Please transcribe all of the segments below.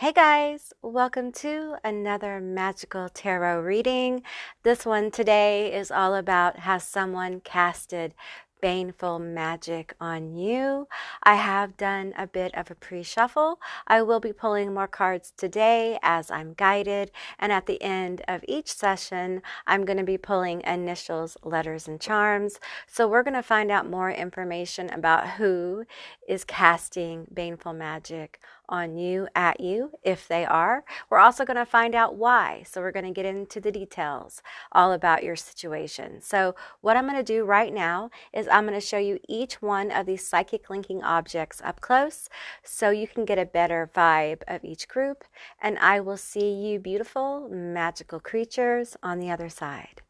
Hey guys, welcome to another magical tarot reading. This one today is all about has someone casted baneful magic on you. I have done a bit of a pre-shuffle. I will be pulling more cards today as I'm guided, and at the end of each session, I'm going to be pulling initials, letters, and charms. So we're going to find out more information about who is casting baneful magic on you, at you, if they are. We're also going to find out why. So we're going to get into the details all about your situation. So what I'm going to do right now is I'm going to show you each one of these psychic linking objects up close so you can get a better vibe of each group. And I will see you beautiful, magical creatures on the other side.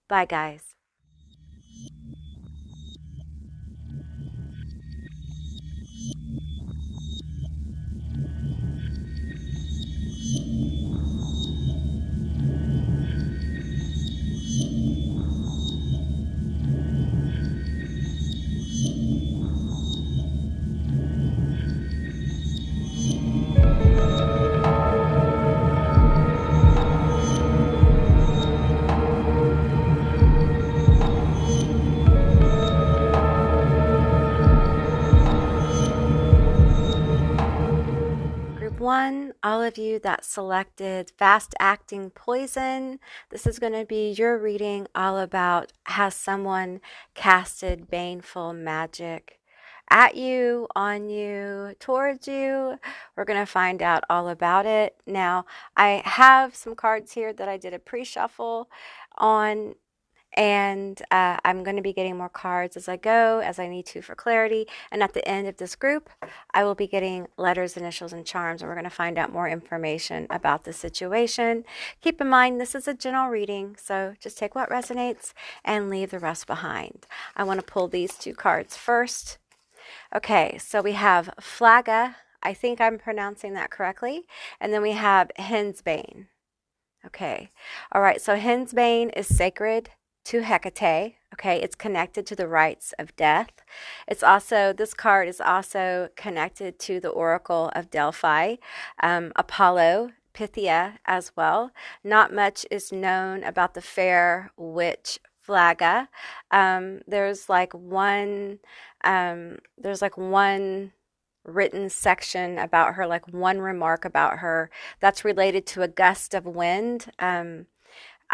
Bye, guys. Group one, all of you that selected fast acting poison, this is going to be your reading all about has someone casted baneful magic at you, on you, towards you. We're going to find out all about it. Now, I have some cards here that I did a pre-shuffle on, and I'm going to be getting more cards as I go, as I need to for clarity. And at the end of this group, I will be getting letters, initials, and charms, and we're going to find out more information about the situation. Keep in mind, this is a general reading, so just take what resonates and leave the rest behind. I want to pull these two cards first. Okay, so we have Flagga. I think I'm pronouncing that correctly. And then we have Hensbane. Okay, all right, so Hensbane is sacred to Hecate. Okay, it's connected to the rites of death. It's also, this card is also connected to the Oracle of Delphi, Apollo, Pythia as well. Not much is known about the fair witch Flagga. There's like one written section about her, like one remark about her that's related to a gust of wind.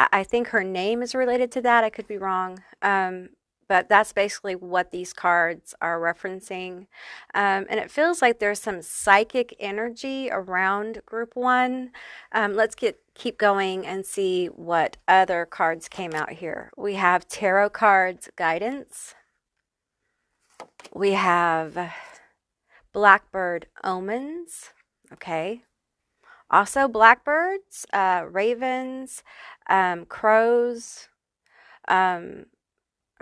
I think her name is related to that. I could be wrong. But that's basically what these cards are referencing. And it feels like there's some psychic energy around group one. Let's keep going and see what other cards came out here. We have tarot cards guidance. We have blackbird omens. Okay. Also blackbirds, ravens, crows. I'm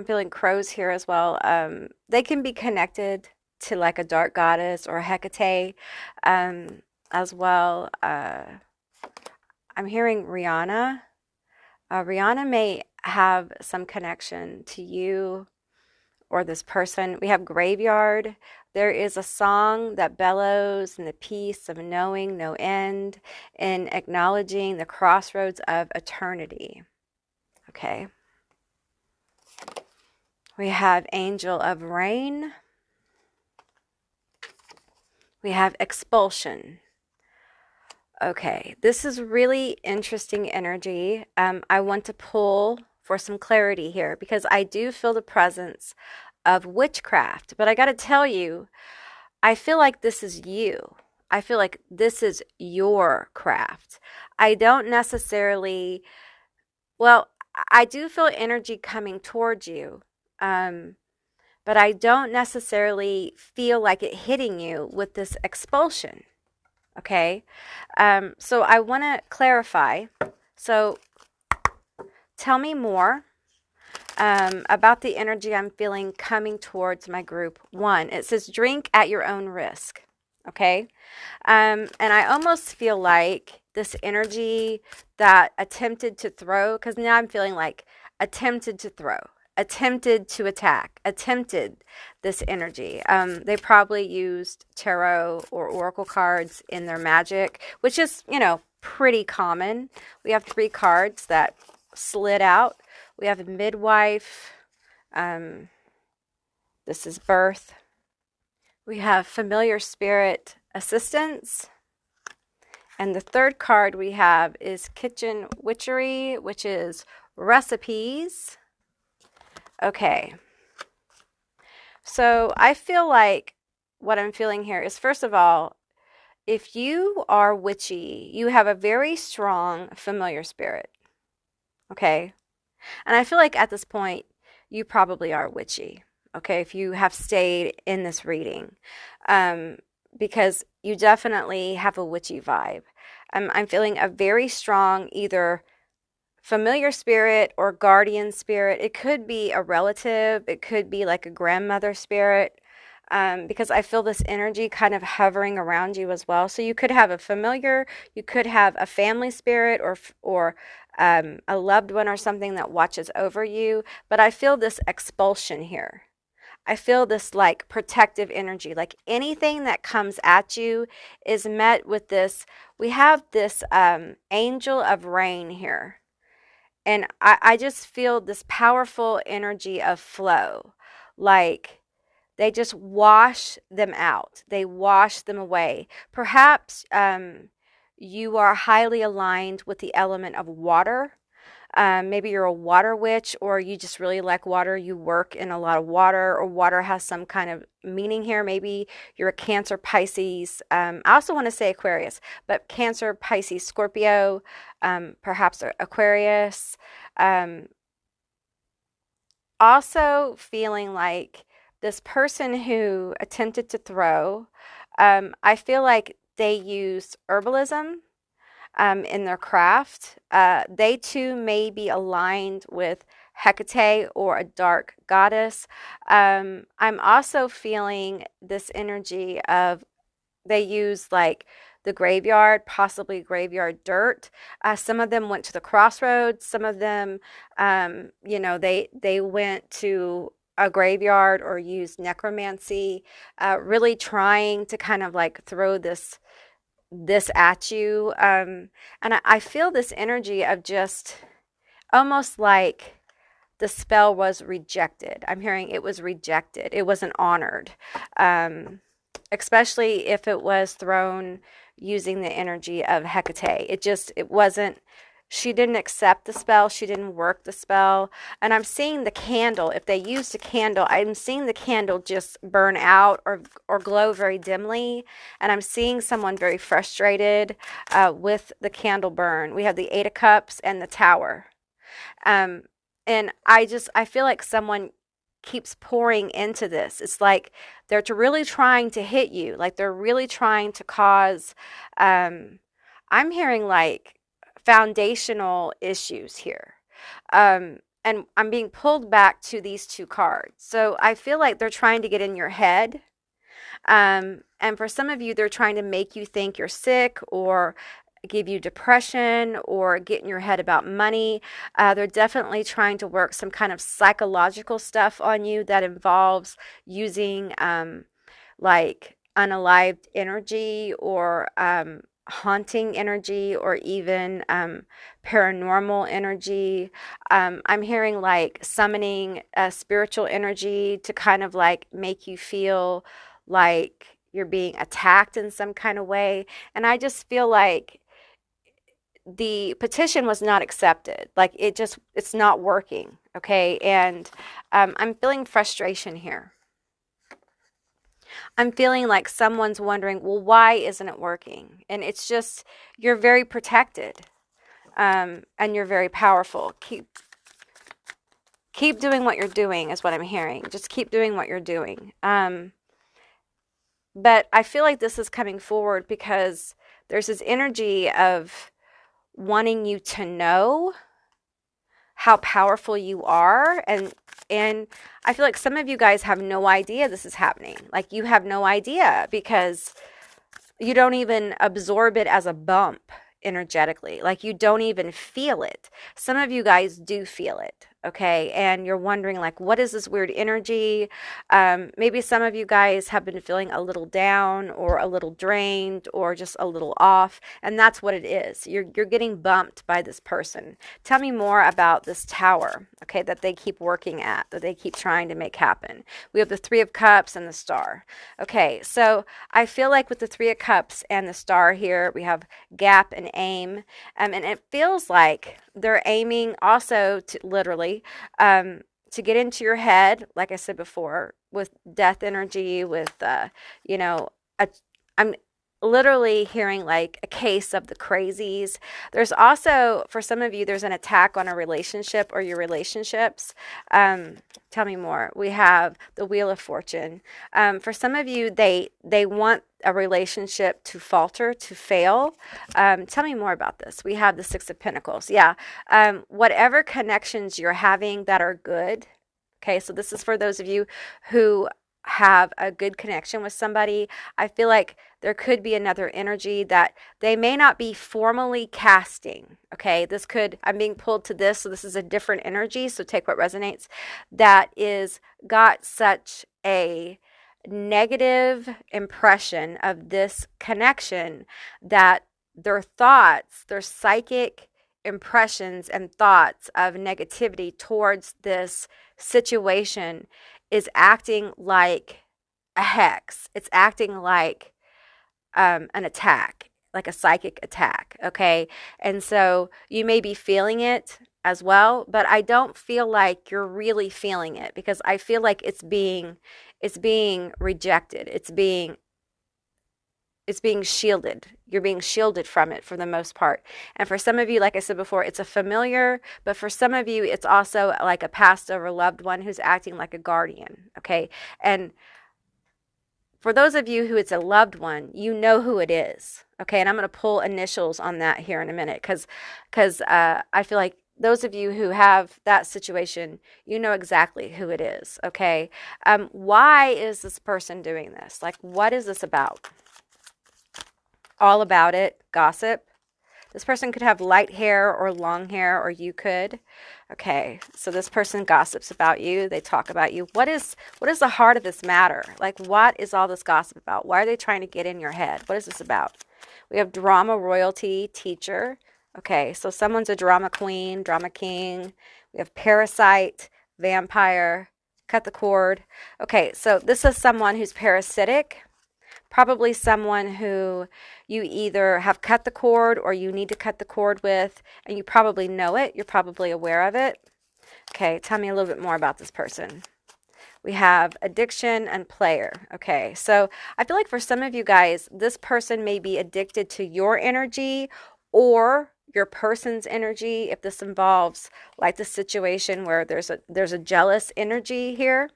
feeling crows here as well. They can be connected to like a dark goddess or Hecate as well. I'm hearing Rihanna. Rihanna may have some connection to you or this person. We have graveyard. There is a song that bellows in the peace of knowing no end and acknowledging the crossroads of eternity. Okay. We have angel of rain. We have expulsion. Okay, this is really interesting energy. I want to pull for some clarity here because I do feel the presence of witchcraft, but I got to tell you, I feel like this is you. I feel like this is your craft. I don't necessarily, well, I do feel energy coming towards you, but I don't necessarily feel like it hitting you with this expulsion. Okay, so I want to clarify. So tell me more about the energy I'm feeling coming towards my group one. It says drink at your own risk. Okay. And I almost feel like this energy that attempted to throw, because now I'm feeling like attempted to throw. attempted to attack, attempted this energy. They probably used tarot or oracle cards in their magic, which is, you know, pretty common. We have 3 cards that slid out. We have a midwife. This is birth. We have familiar spirit assistance. And the 3rd card we have is kitchen witchery, which is recipes. Okay. So I feel like what I'm feeling here is, first of all, if you are witchy, you have a very strong familiar spirit. Okay. And I feel like at this point, you probably are witchy. Okay. If you have stayed in this reading, because you definitely have a witchy vibe. I'm feeling a very strong either familiar spirit or guardian spirit. It could be a relative. It could be like a grandmother spirit, because I feel this energy kind of hovering around you as well. So you could have a familiar, you could have a family spirit, or a loved one or something that watches over you. But I feel this expulsion here. I feel this like protective energy, like anything that comes at you is met with this. We have this angel of rain here. And I just feel this powerful energy of flow. Like they just wash them out. They wash them away. Perhaps you are highly aligned with the element of water. Maybe you're a water witch, or you just really like water. You work in a lot of water, or water has some kind of meaning here. Maybe you're a Cancer, Pisces. I also want to say Aquarius, but Cancer, Pisces, Scorpio, perhaps Aquarius. Also feeling like this person who attempted to throw, I feel like they used herbalism in their craft. They too may be aligned with Hecate or a dark goddess. I'm also feeling this energy of they use like the graveyard, possibly graveyard dirt. Some of them went to the crossroads. Some of them, they went to a graveyard or used necromancy, really trying to kind of like throw this at you. And I feel this energy of just almost like the spell was rejected. I'm hearing it was rejected. It wasn't honored. Especially if it was thrown using the energy of Hecate. It wasn't, she didn't accept the spell. She didn't work the spell. And I'm seeing the candle, if they used a candle, I'm seeing the candle just burn out or glow very dimly. And I'm seeing someone very frustrated with the candle burn. We have the 8 of Cups and the Tower. And I feel like someone keeps pouring into this. It's like they're really trying to hit you. Like they're really trying to cause, I'm hearing like foundational issues here. And I'm being pulled back to these 2 cards. So I feel like they're trying to get in your head. And for some of you, they're trying to make you think you're sick or give you depression or get in your head about money. They're definitely trying to work some kind of psychological stuff on you that involves using like unalived energy or haunting energy or even paranormal energy. I'm hearing like summoning spiritual energy to kind of like make you feel like you're being attacked in some kind of way. And I just feel like the petition was not accepted. Like it's not working. Okay. And I'm feeling frustration here. I'm feeling like someone's wondering, well, why isn't it working? And it's just, you're very protected. And you're very powerful. Keep doing what you're doing is what I'm hearing. Just keep doing what you're doing. But I feel like this is coming forward because there's this energy of wanting you to know how powerful you are. And I feel like some of you guys have no idea this is happening. Like you have no idea because you don't even absorb it as a bump energetically. Like you don't even feel it. Some of you guys do feel it. okay? And you're wondering, like, what is this weird energy? Maybe some of you guys have been feeling a little down or a little drained or just a little off, and that's what it is. You're getting bumped by this person. Tell me more about this tower, okay, that they keep working at, that they keep trying to make happen. We have the Three of Cups and the Star. Okay, so I feel like with the Three of Cups and the Star here, we have gap and aim, and it feels like they're aiming also to literally to get into your head, like I said before, with death energy, with you know, I'm literally hearing like a case of the crazies. There's also, for some of you, there's an attack on a relationship or your relationships. Tell me more. We have the Wheel of Fortune. For some of you, they want a relationship to falter, to fail. Tell me more about this. We have the Six of Pentacles. Yeah. Whatever connections you're having that are good. Okay. So this is for those of you who have a good connection with somebody. I feel like there could be another energy that they may not be formally casting. Okay, this could, I'm being pulled to this, so this is a different energy, so take what resonates. That is got such a negative impression of this connection that their thoughts, their psychic impressions and thoughts of negativity towards this situation is acting like a hex. It's acting like an attack, like a psychic attack, okay? And so you may be feeling it as well, but I don't feel like you're really feeling it, because I feel like it's being rejected. It's being shielded. You're being shielded from it for the most part. And for some of you, like I said before, it's a familiar, but for some of you, it's also like a passed over loved one who's acting like a guardian, okay? And for those of you who it's a loved one, you know who it is, okay? And I'm going to pull initials on that here in a minute, because I feel like those of you who have that situation, you know exactly who it is, okay? Why is this person doing this? Like, what is this about? All about it, gossip. This person could have light hair or long hair, or you could. Okay, so this person gossips about you. They talk about you. What is the heart of this matter? Like, what is all this gossip about? Why are they trying to get in your head? What is this about? We have drama, royalty, teacher. Okay, so someone's a drama queen, drama king. We have parasite, vampire, cut the cord. Okay, so this is someone who's parasitic. Probably someone who you either have cut the cord or you need to cut the cord with, and you probably know it. You're probably aware of it. Okay, tell me a little bit more about this person. We have addiction and player. Okay, so I feel like for some of you guys, this person may be addicted to your energy or your person's energy, if this involves like the situation where there's a jealous energy here.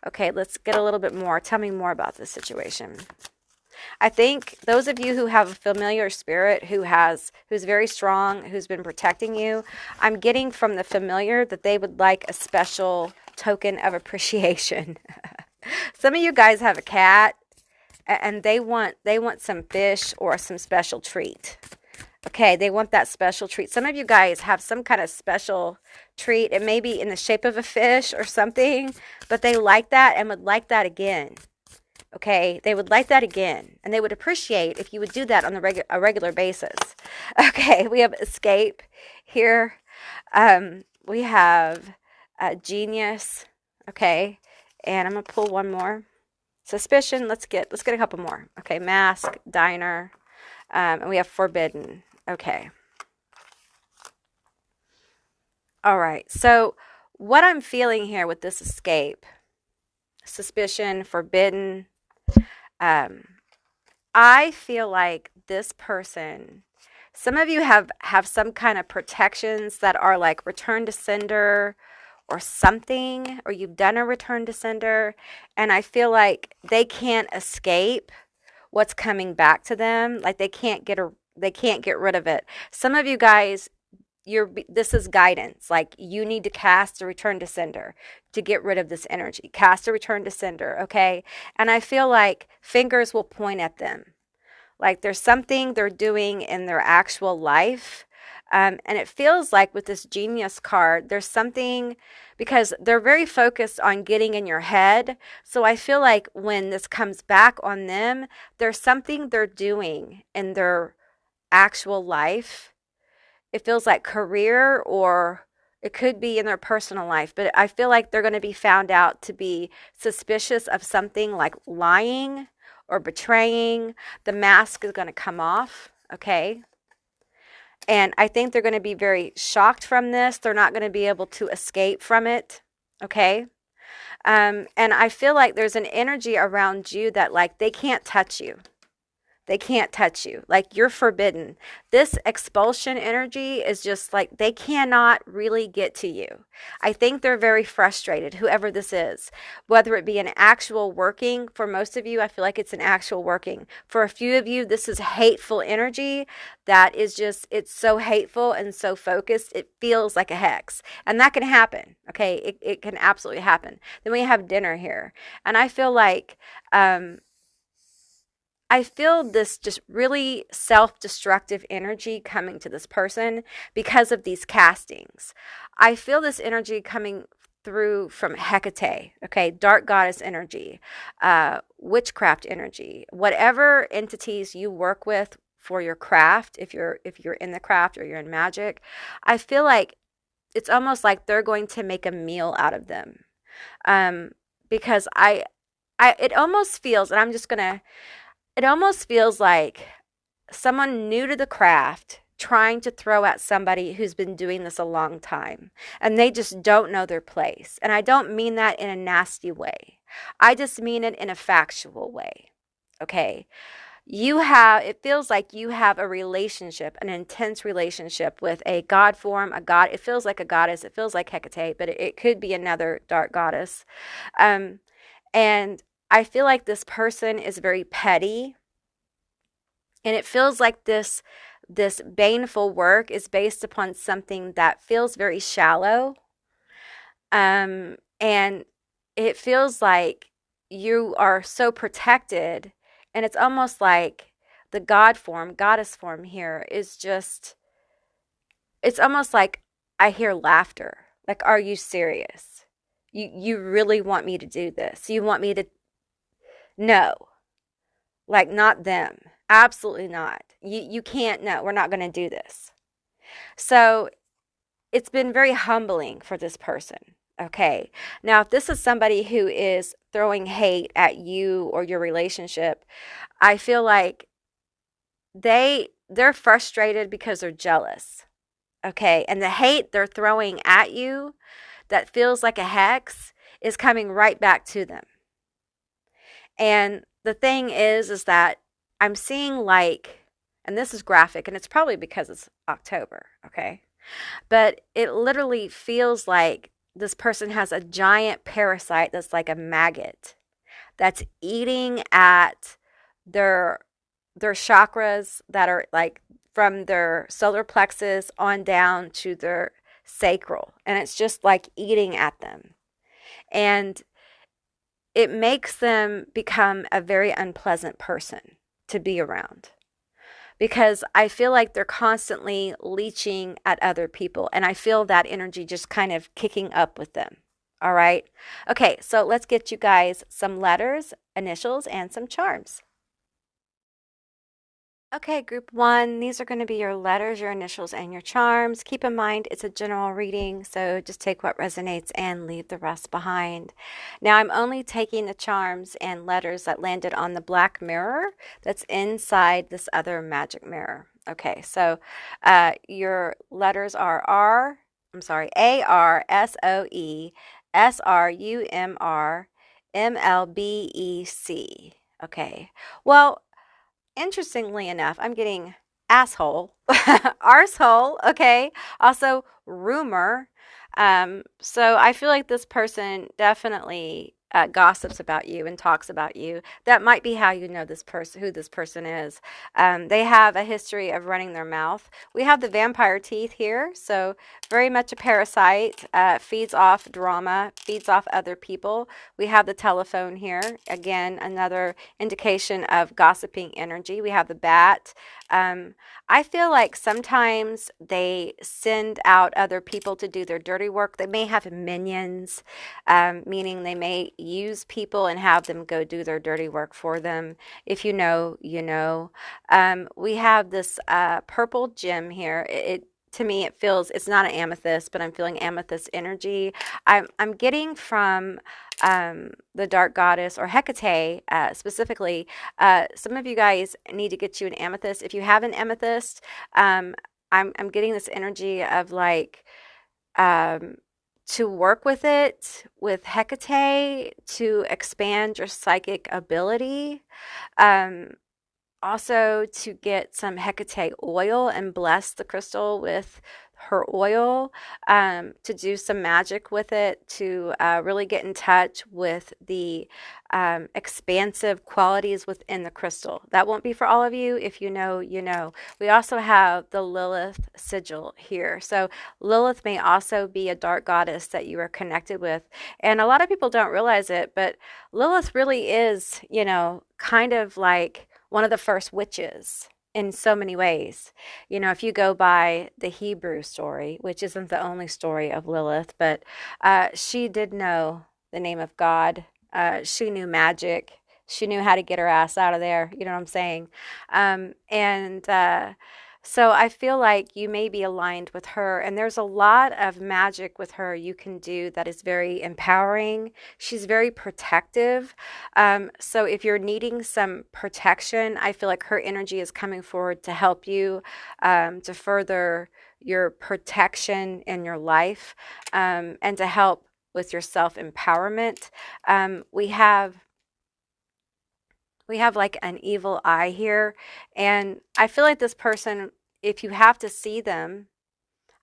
Okay, let's get a little bit more. Tell me more about this situation. I think those of you who have a familiar spirit who's very strong, who's been protecting you, I'm getting from the familiar that they would like a special token of appreciation. Some of you guys have a cat and they want some fish or some special treat. Okay, they want that special treat. Some of you guys have some kind of special treat. It may be in the shape of a fish or something, but they like that and would like that again. Okay, they would like that again, and they would appreciate if you would do that on a regular basis. Okay, we have escape here. We have genius. Okay, and I'm gonna pull one more. Suspicion. Let's get a couple more. Okay, mask, diner, and we have forbidden. Okay. All right. So what I'm feeling here with this escape, suspicion, forbidden, I feel like this person, some of you have some kind of protections that are like return to sender or something, or you've done a return to sender, and I feel like they can't escape what's coming back to them. Like they can't get rid of it. Some of you guys, this is guidance. Like you need to cast a return to sender to get rid of this energy. Cast a return to sender, okay? And I feel like fingers will point at them. Like there's something they're doing in their actual life And it feels like with this Genius card, there's something, because they're very focused on getting in your head. So I feel like when this comes back on them, there's something they're doing in their actual life. It feels like career, or it could be in their personal life, but I feel like they're going to be found out to be suspicious of something like lying or betraying. The mask is going to come off, okay? And I think they're going to be very shocked from this. They're not going to be able to escape from it, okay? And I feel like there's an energy around you that, like, they can't touch you. They can't touch you. Like, you're forbidden. This expulsion energy is just like they cannot really get to you. I think they're very frustrated, whoever this is, whether it be an actual working. For most of you, I feel like it's an actual working. For a few of you, this is hateful energy that is just, it's so hateful and so focused, it feels like a hex. And that can happen, okay? It can absolutely happen. Then we have dinner here. And I feel like, I feel this just really self-destructive energy coming to this person because of these castings. I feel this energy coming through from Hecate, okay, dark goddess energy, witchcraft energy, whatever entities you work with for your craft, if you're in the craft or you're in magic, I feel like it's almost like they're going to make a meal out of them, because it almost feels, and I'm just gonna. It almost feels like someone new to the craft trying to throw at somebody who's been doing this a long time, and they just don't know their place. And I don't mean that in a nasty way. I just mean it in a factual way. Okay? It feels like you have a relationship, an intense relationship with a god form, a god. It feels like a goddess. It feels like Hecate, but it could be another dark goddess. And I feel like this person is very petty, and it feels like this baneful work is based upon something that feels very shallow, and it feels like you are so protected, and it's almost like the goddess form here is just, it's almost like I hear laughter. Like, are you serious? You really want me to do this? You want me to? No, like, not them. Absolutely not. You can't. No, we're not going to do this. So it's been very humbling for this person. Okay. Now, if this is somebody who is throwing hate at you or your relationship, I feel like they're frustrated because they're jealous. Okay. And the hate they're throwing at you that feels like a hex is coming right back to them. And the thing is that I'm seeing, like, and this is graphic, and it's probably because it's October, okay? But it literally feels like this person has a giant parasite that's like a maggot that's eating at their chakras that are like from their solar plexus on down to their sacral. And it's just like eating at them. And it makes them become a very unpleasant person to be around, because I feel like they're constantly leeching at other people, and I feel that energy just kind of kicking up with them. All right. Okay, so let's get you guys some letters, initials, and some charms. Okay, group one, these are going to be your letters, your initials, and your charms. Keep in mind, it's a general reading, so just take what resonates and leave the rest behind. Now, I'm only taking the charms and letters that landed on the black mirror that's inside this other magic mirror. Okay, so your letters are ARSOE, SRUMR, MLBEC. Okay, well, interestingly enough, I'm getting asshole, arsehole, okay? Also, rumor. So I feel like this person definitely gossips about you and talks about you. That might be how you know this person, who this person is. They have a history of running their mouth. We have the vampire teeth here, so very much a parasite, feeds off drama, feeds off other people. We have the telephone here, again, another indication of gossiping energy. We have the bat, I feel like sometimes they send out other people to do their dirty work. They may have minions, meaning they may use people and have them go do their dirty work for them. If you know, you know. We have this purple gem here. To me, it feels, it's not an amethyst, but I'm feeling amethyst energy. I'm getting from the dark goddess or Hecate specifically. Some of you guys need to get you an amethyst. If you have an amethyst, I'm getting this energy of like um, to work with it with Hecate to expand your psychic ability. Um, Also to get some Hecate oil and bless the crystal with her oil, to do some magic with it, to really get in touch with the expansive qualities within the crystal. That won't be for all of you. If you know, you know. We also have the Lilith sigil here. So Lilith may also be a dark goddess that you are connected with. And a lot of people don't realize it, but Lilith really is, you know, kind of like one of the first witches in so many ways. You know, if you go by the Hebrew story, which isn't the only story of Lilith, but she did know the name of God. She knew magic. She knew how to get her ass out of there. You know what I'm saying? And so I feel like you may be aligned with her, and there's a lot of magic with her you can do that is very empowering. She's very protective. So if you're needing some protection, I feel like her energy is coming forward to help you, to further your protection in your life, and to help with your self-empowerment. We have like an evil eye here, and I feel like this person, if you have to see them,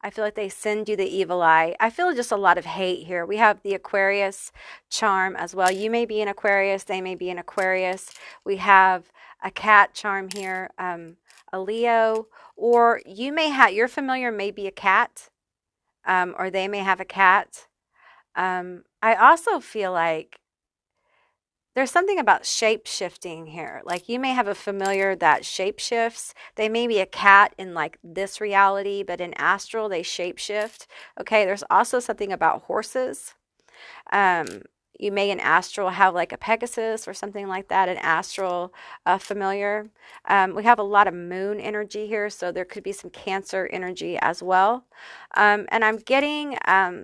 I feel like they send you the evil eye. I feel just a lot of hate here. We have the Aquarius charm as well. You may be an Aquarius, they may be an Aquarius. We have a cat charm here, a Leo, or you may have, your familiar may be a cat, or they may have a cat. I also feel like there's something about shape shifting here. Like you may have a familiar that shape shifts. They may be a cat in like this reality, but in astral, they shape shift. Okay, there's also something about horses. Um, you may in astral have like a Pegasus or something like that, an astral familiar. We have a lot of moon energy here, so there could be some Cancer energy as well. And I'm getting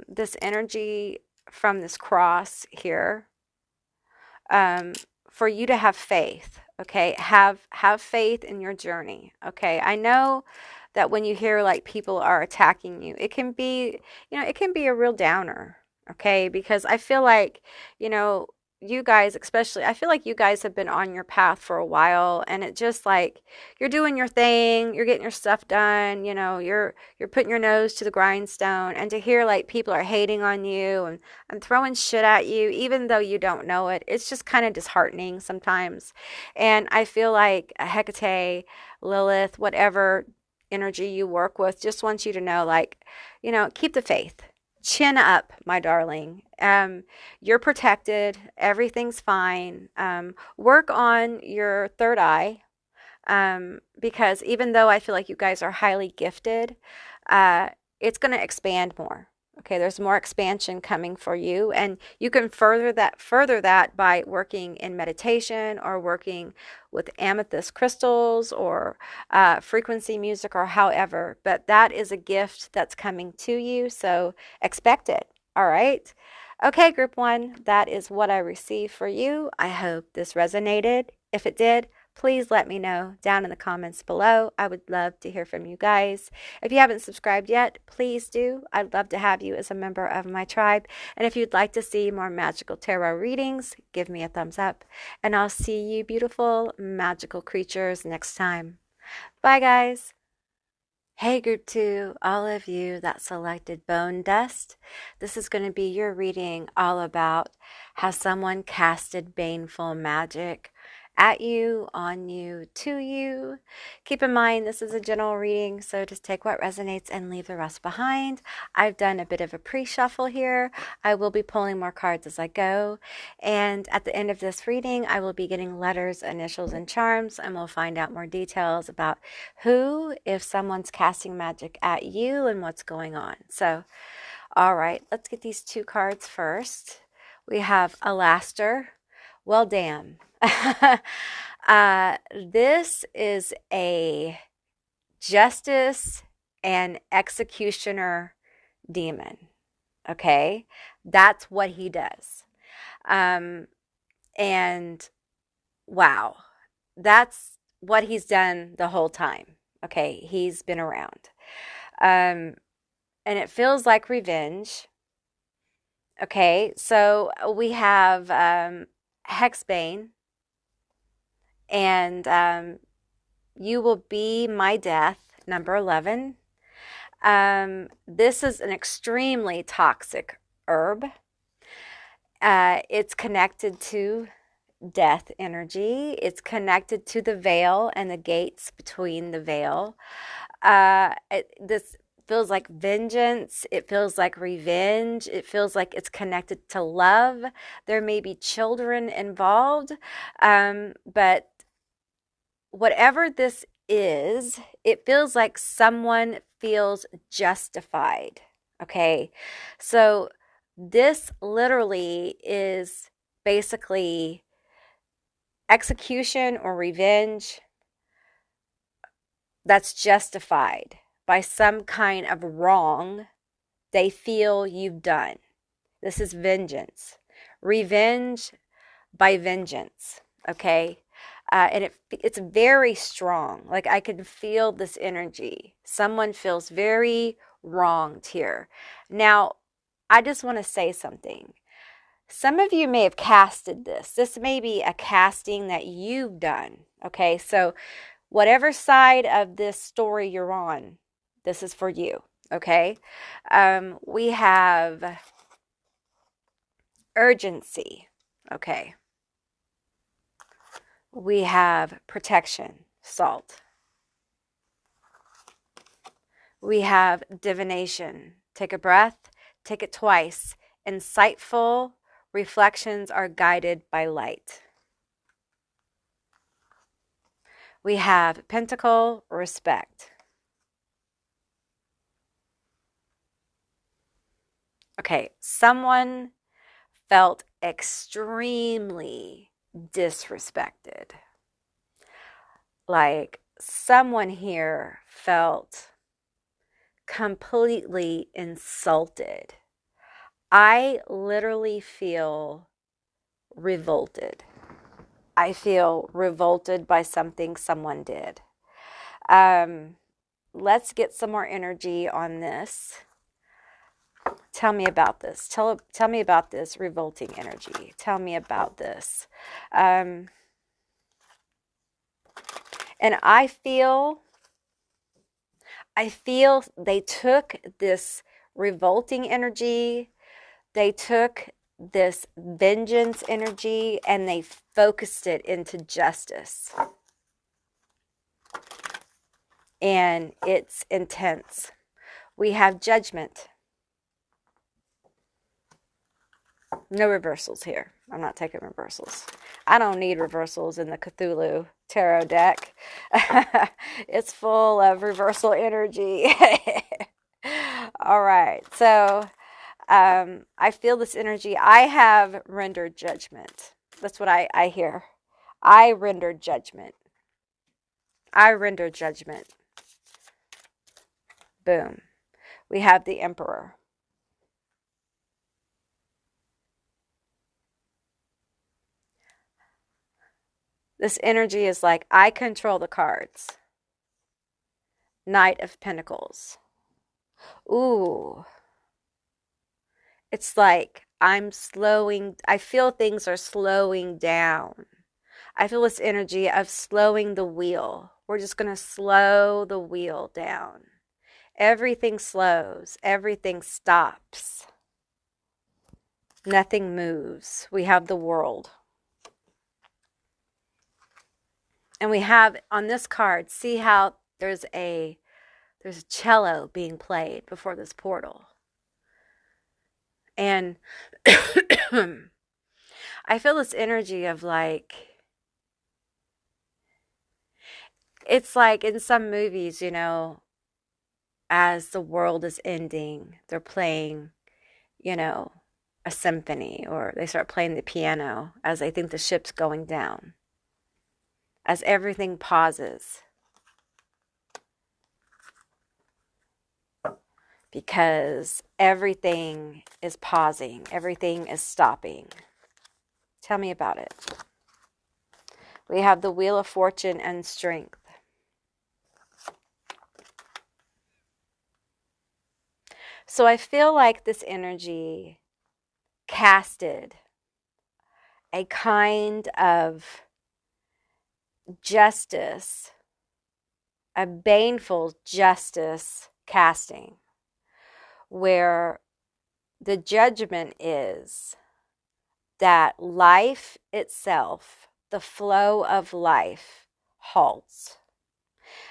this energy from this cross here, for you to have faith. Okay, have faith in your journey. Okay, I know that when you hear like people are attacking you, it can be, you know, it can be a real downer. Okay, because I feel like, you know, you guys, especially, I feel like you guys have been on your path for a while, and it just like you're doing your thing, you're getting your stuff done, you know, you're putting your nose to the grindstone, and to hear like people are hating on you and throwing shit at you, even though you don't know it, it's just kind of disheartening sometimes. And I feel like Hecate, Lilith, whatever energy you work with, just wants you to know, like, you know, keep the faith. Chin up, my darling. You're protected. Everything's fine. Work on your third eye, because even though I feel like you guys are highly gifted, it's going to expand more. Okay, there's more expansion coming for you, and you can further that by working in meditation or working with amethyst crystals or frequency music or however. But that is a gift that's coming to you, so expect it. All right. Okay, group one, that is what I received for you. I hope this resonated. If it did, please let me know down in the comments below. I would love to hear from you guys. If you haven't subscribed yet, please do. I'd love to have you as a member of my tribe. And if you'd like to see more magical tarot readings, give me a thumbs up. And I'll see you beautiful magical creatures next time. Bye, guys. Hey, group two, all of you that selected bone dust. This is going to be your reading all about how someone casted baneful magic. at you, on you, to you. Keep in mind, this is a general reading, so just take what resonates and leave the rest behind. I've done a bit of a pre-shuffle here. I will be pulling more cards as I go. And at the end of this reading, I will be getting letters, initials, and charms, and we'll find out more details about who, if someone's casting magic at you, and what's going on. So, all right, let's get these two cards first. We have Alaster. Well, damn. This is a justice and executioner demon. Okay, that's what he does. And wow, that's what he's done the whole time. Okay, he's been around. And it feels like revenge. Okay, so we have Hexbane, and you will be my death, number 11. This is an extremely toxic herb. It's connected to death energy. It's connected to the veil and the gates between the veil. This feels like vengeance. It feels like revenge. It feels like it's connected to love. There may be children involved, but whatever this is, it feels like someone feels justified. Okay, so this literally is basically execution or revenge that's justified by some kind of wrong they feel you've done. This is vengeance. Revenge by vengeance, okay? And it's very strong. Like, I can feel this energy. Someone feels very wronged here. Now, I just want to say something. Some of you may have casted this. This may be a casting that you've done, okay? So whatever side of this story you're on, this is for you, okay? We have urgency, okay? We have protection, salt. We have divination. Take a breath, take it twice. Insightful reflections are guided by light. We have pentacle, respect. Okay, someone felt extremely disrespected. Like, someone here felt completely insulted. I literally feel revolted. I feel revolted by something someone did. Let's get some more energy on this. Tell me about this. Tell me about this revolting energy. Tell me about this. And I feel they took this revolting energy, they took this vengeance energy, and they focused it into justice. And it's intense. We have judgment. No reversals here. I'm not taking reversals. I don't need reversals in the Cthulhu tarot deck. It's full of reversal energy. All right. So I feel this energy. I have rendered judgment. That's what I hear. I rendered judgment. I rendered judgment. Boom. We have the Emperor. This energy is like, I control the cards. Knight of Pentacles. Ooh. It's like I feel things are slowing down. I feel this energy of slowing the wheel. We're just going to slow the wheel down. Everything slows. Everything stops. Nothing moves. We have the World. And we have on this card, see how there's a cello being played before this portal. And I feel this energy of like, it's like in some movies, you know, as the world is ending, they're playing, you know, a symphony, or they start playing the piano as they think the ship's going down, as everything pauses. Because everything is pausing, everything is stopping. Tell me about it. We have the Wheel of Fortune and Strength. So I feel like this energy casted a kind of justice, a baneful justice casting, where the judgment is that life itself, the flow of life, halts.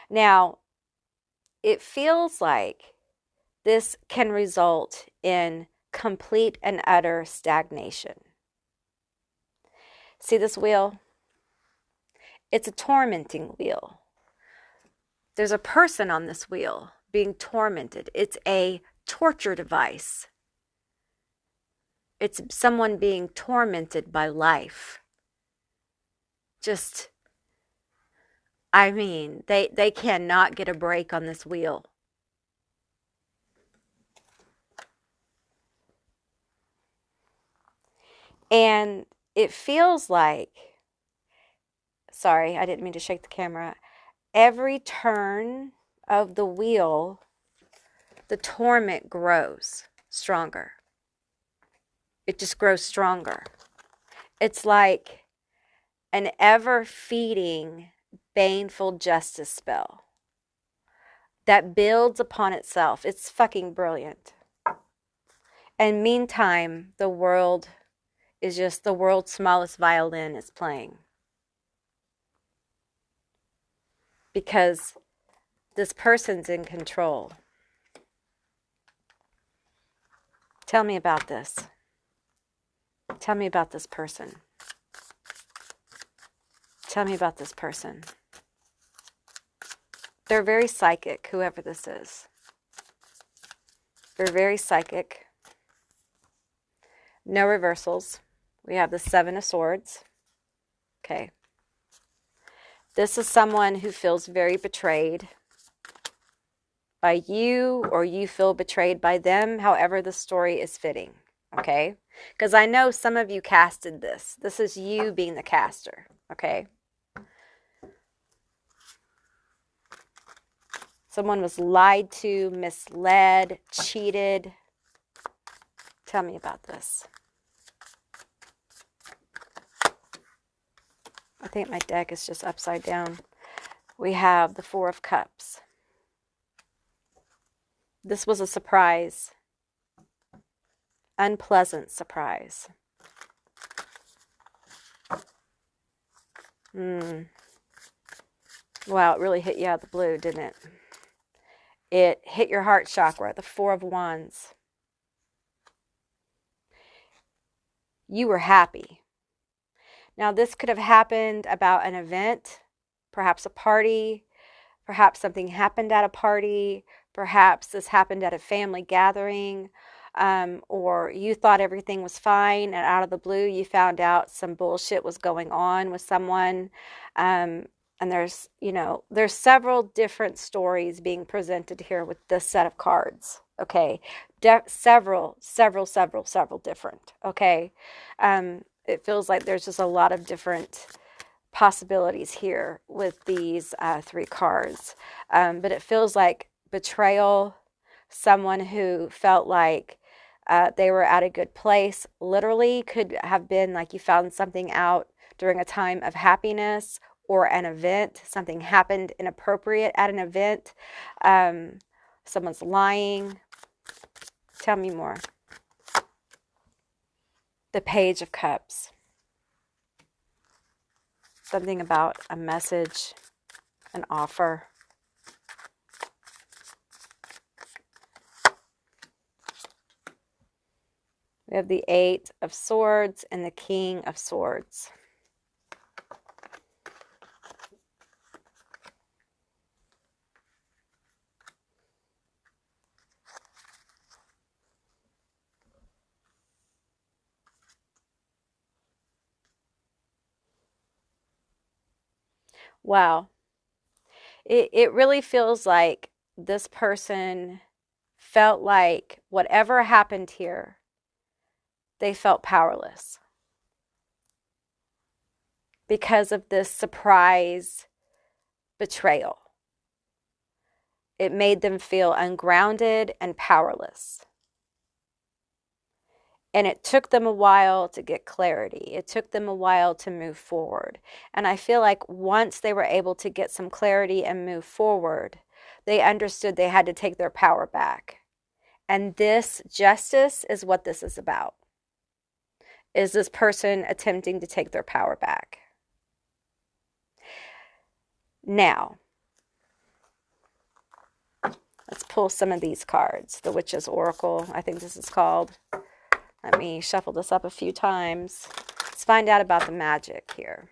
Now, it feels like this can result in complete and utter stagnation. See this wheel? It's a tormenting wheel. There's a person on this wheel being tormented. It's a torture device. It's someone being tormented by life. Just, I mean, they cannot get a break on this wheel. And it feels like, sorry, I didn't mean to shake the camera. Every turn of the wheel, the torment grows stronger. It just grows stronger. It's like an ever-feeding, baneful justice spell that builds upon itself. It's fucking brilliant. And meantime, the world is just the world's smallest violin is playing. Because this person's in control. Tell me about this. Tell me about this person. Tell me about this person. They're very psychic, whoever this is. They're very psychic. No reversals. We have the Seven of Swords. Okay. This is someone who feels very betrayed by you, or you feel betrayed by them, however the story is fitting. Okay? Because I know some of you casted this. This is you being the caster. Okay? Someone was lied to, misled, cheated. Tell me about this. I think my deck is just upside down. We have the Four of Cups. This was a surprise. Unpleasant surprise. Wow, it really hit you out of the blue, didn't it? It hit your heart chakra, the Four of Wands. You were happy. Now, this could have happened about an event, perhaps a party, perhaps something happened at a party, perhaps this happened at a family gathering, or you thought everything was fine, and out of the blue you found out some bullshit was going on with someone. And there's, you know, there's several different stories being presented here with this set of cards. Okay, several different. Okay, it feels like there's just a lot of different possibilities here with these three cards. But it feels like betrayal, someone who felt like they were at a good place, literally could have been like you found something out during a time of happiness or an event. Something happened inappropriate at an event. Someone's lying. Tell me more. The Page of Cups. Something about a message, an offer. We have the Eight of Swords and the King of Swords. Wow. It really feels like this person felt like whatever happened here, they felt powerless because of this surprise betrayal. It made them feel ungrounded and powerless. And it took them a while to get clarity. It took them a while to move forward. And I feel like once they were able to get some clarity and move forward, they understood they had to take their power back. And this justice is what this is about. Is this person attempting to take their power back? Now, let's pull some of these cards. The Witch's Oracle, I think this is called. Let me shuffle this up a few times. Let's find out about the magic here.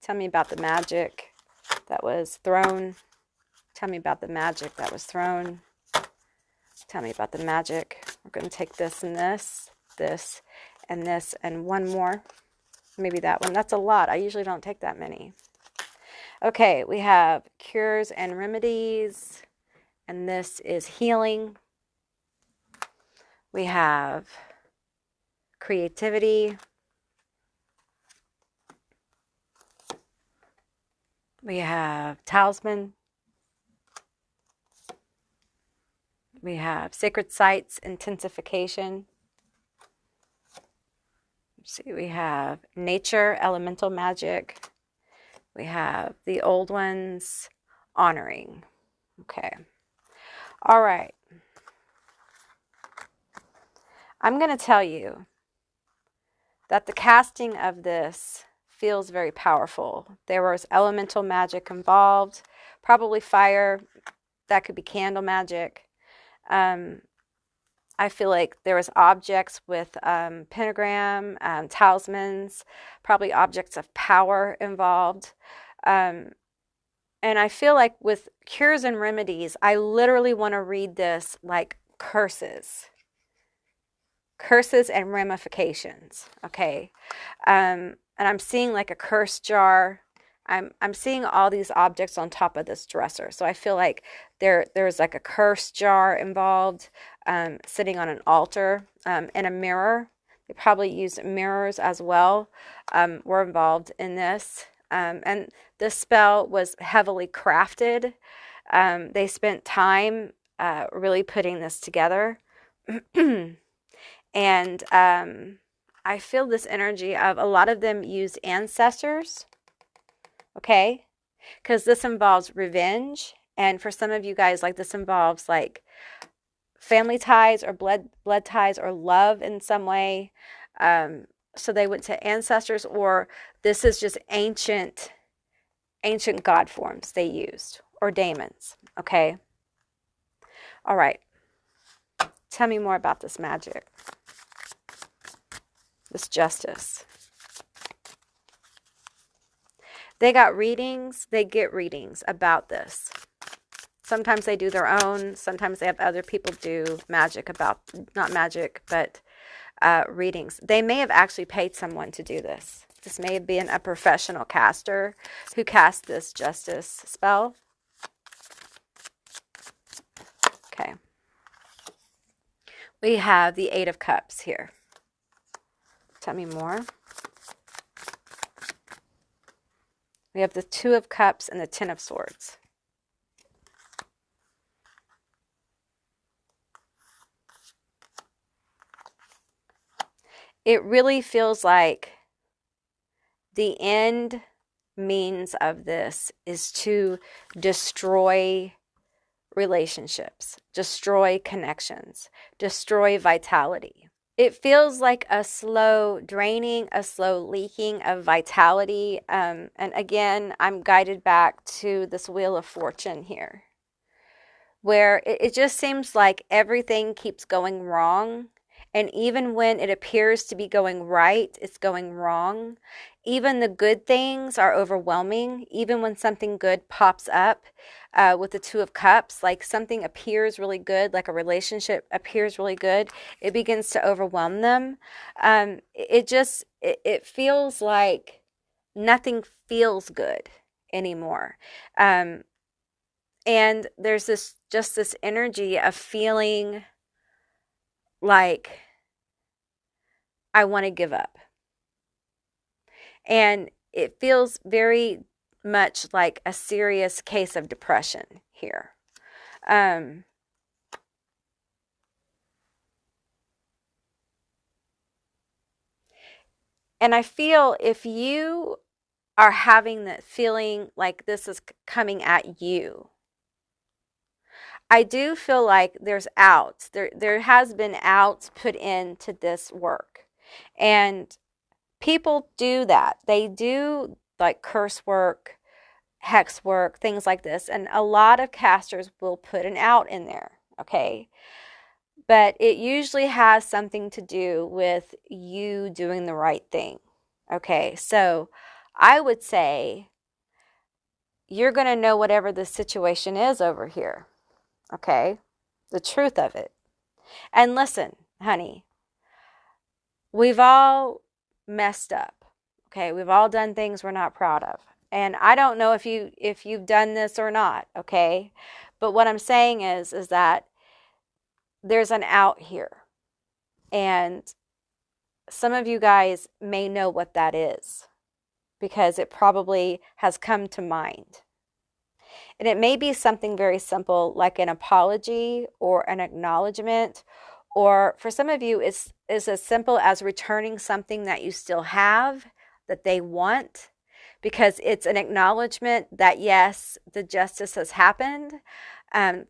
Tell me about the magic that was thrown. Tell me about the magic that was thrown. Tell me about the magic. We're going to take this and this, this and this, and one more. Maybe that one. That's a lot. I usually don't take that many. Okay, we have cures and remedies, and this is healing. We have creativity. We have talisman. We have sacred sites intensification. Let's see, we have nature, elemental magic. We have the old ones, honoring. Okay. All right. I'm going to tell you that the casting of this feels very powerful. There was elemental magic involved, probably fire. That could be candle magic. I feel like there was objects with pentagram, talismans, probably objects of power involved. And I feel like with cures and remedies, I literally want to read this like curses. Curses and ramifications, okay? And I'm seeing like a curse jar. I'm seeing all these objects on top of this dresser. So I feel like there's like a curse jar involved, sitting on an altar, and a mirror. They probably used mirrors as well, were involved in this. And this spell was heavily crafted. They spent time really putting this together. And I feel this energy of a lot of them used ancestors, okay? Because this involves revenge. And for some of you guys, like this involves like family ties or blood ties or love in some way. So they went to ancestors, or this is just ancient god forms they used, or daemons, okay? All right. Tell me more about this magic. This justice. They got readings. They get readings about this. Sometimes they do their own. Sometimes they have other people do magic about, not magic, but readings. They may have actually paid someone to do this. This may have been a professional caster who cast this justice spell. Okay. We have the Eight of Cups here. Tell me more. We have the Two of Cups and the Ten of Swords. It really feels like the end means of this is to destroy relationships, destroy connections, destroy vitality. it feels like a slow draining, a slow leaking of vitality. And again, I'm guided back to this Wheel of Fortune here, where it just seems like everything keeps going wrong. And even when it appears to be going right, it's going wrong. Even the good things are overwhelming. Even when something good pops up, with the Two of Cups, like something appears really good, like a relationship appears really good, it begins to overwhelm them. It feels like nothing feels good anymore. Um, and there's this energy of feeling like I want to give up. And it feels very much like a serious case of depression here. Um, and I feel if you are having that feeling like this is coming at you, I do feel like there's outs. There has been outs put into this work. And people do that. They do like curse work, hex work, things like this. And a lot of casters will put an out in there, okay? But it usually has something to do with you doing the right thing, okay? So I would say you're going to know whatever the situation is over here, okay? The truth of it. And listen, honey, we've all messed up, okay? We've all done things we're not proud of. And I don't know if you've done this or not, okay? But what I'm saying is that there's an out here. And some of you guys may know what that is because it probably has come to mind. And it may be something very simple like an apology or an acknowledgement, or for some of you, it's as simple as returning something that you still have that they want, because it's an acknowledgement that, yes, the justice has happened.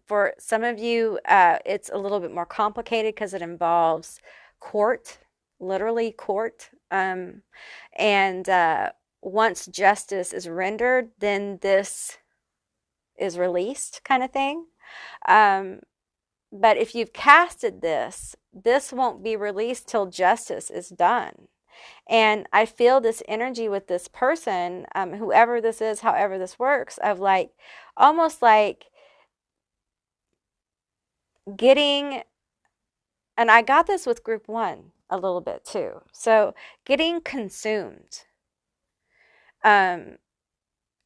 For some of you, it's a little bit more complicated because it involves court, literally court. And once justice is rendered, then this is released, kind of thing. But if you've casted this won't be released till justice is done. And I feel this energy with this person, whoever this is, however this works, of like, almost like getting, and I got this with group 1 a little bit too. So getting consumed. And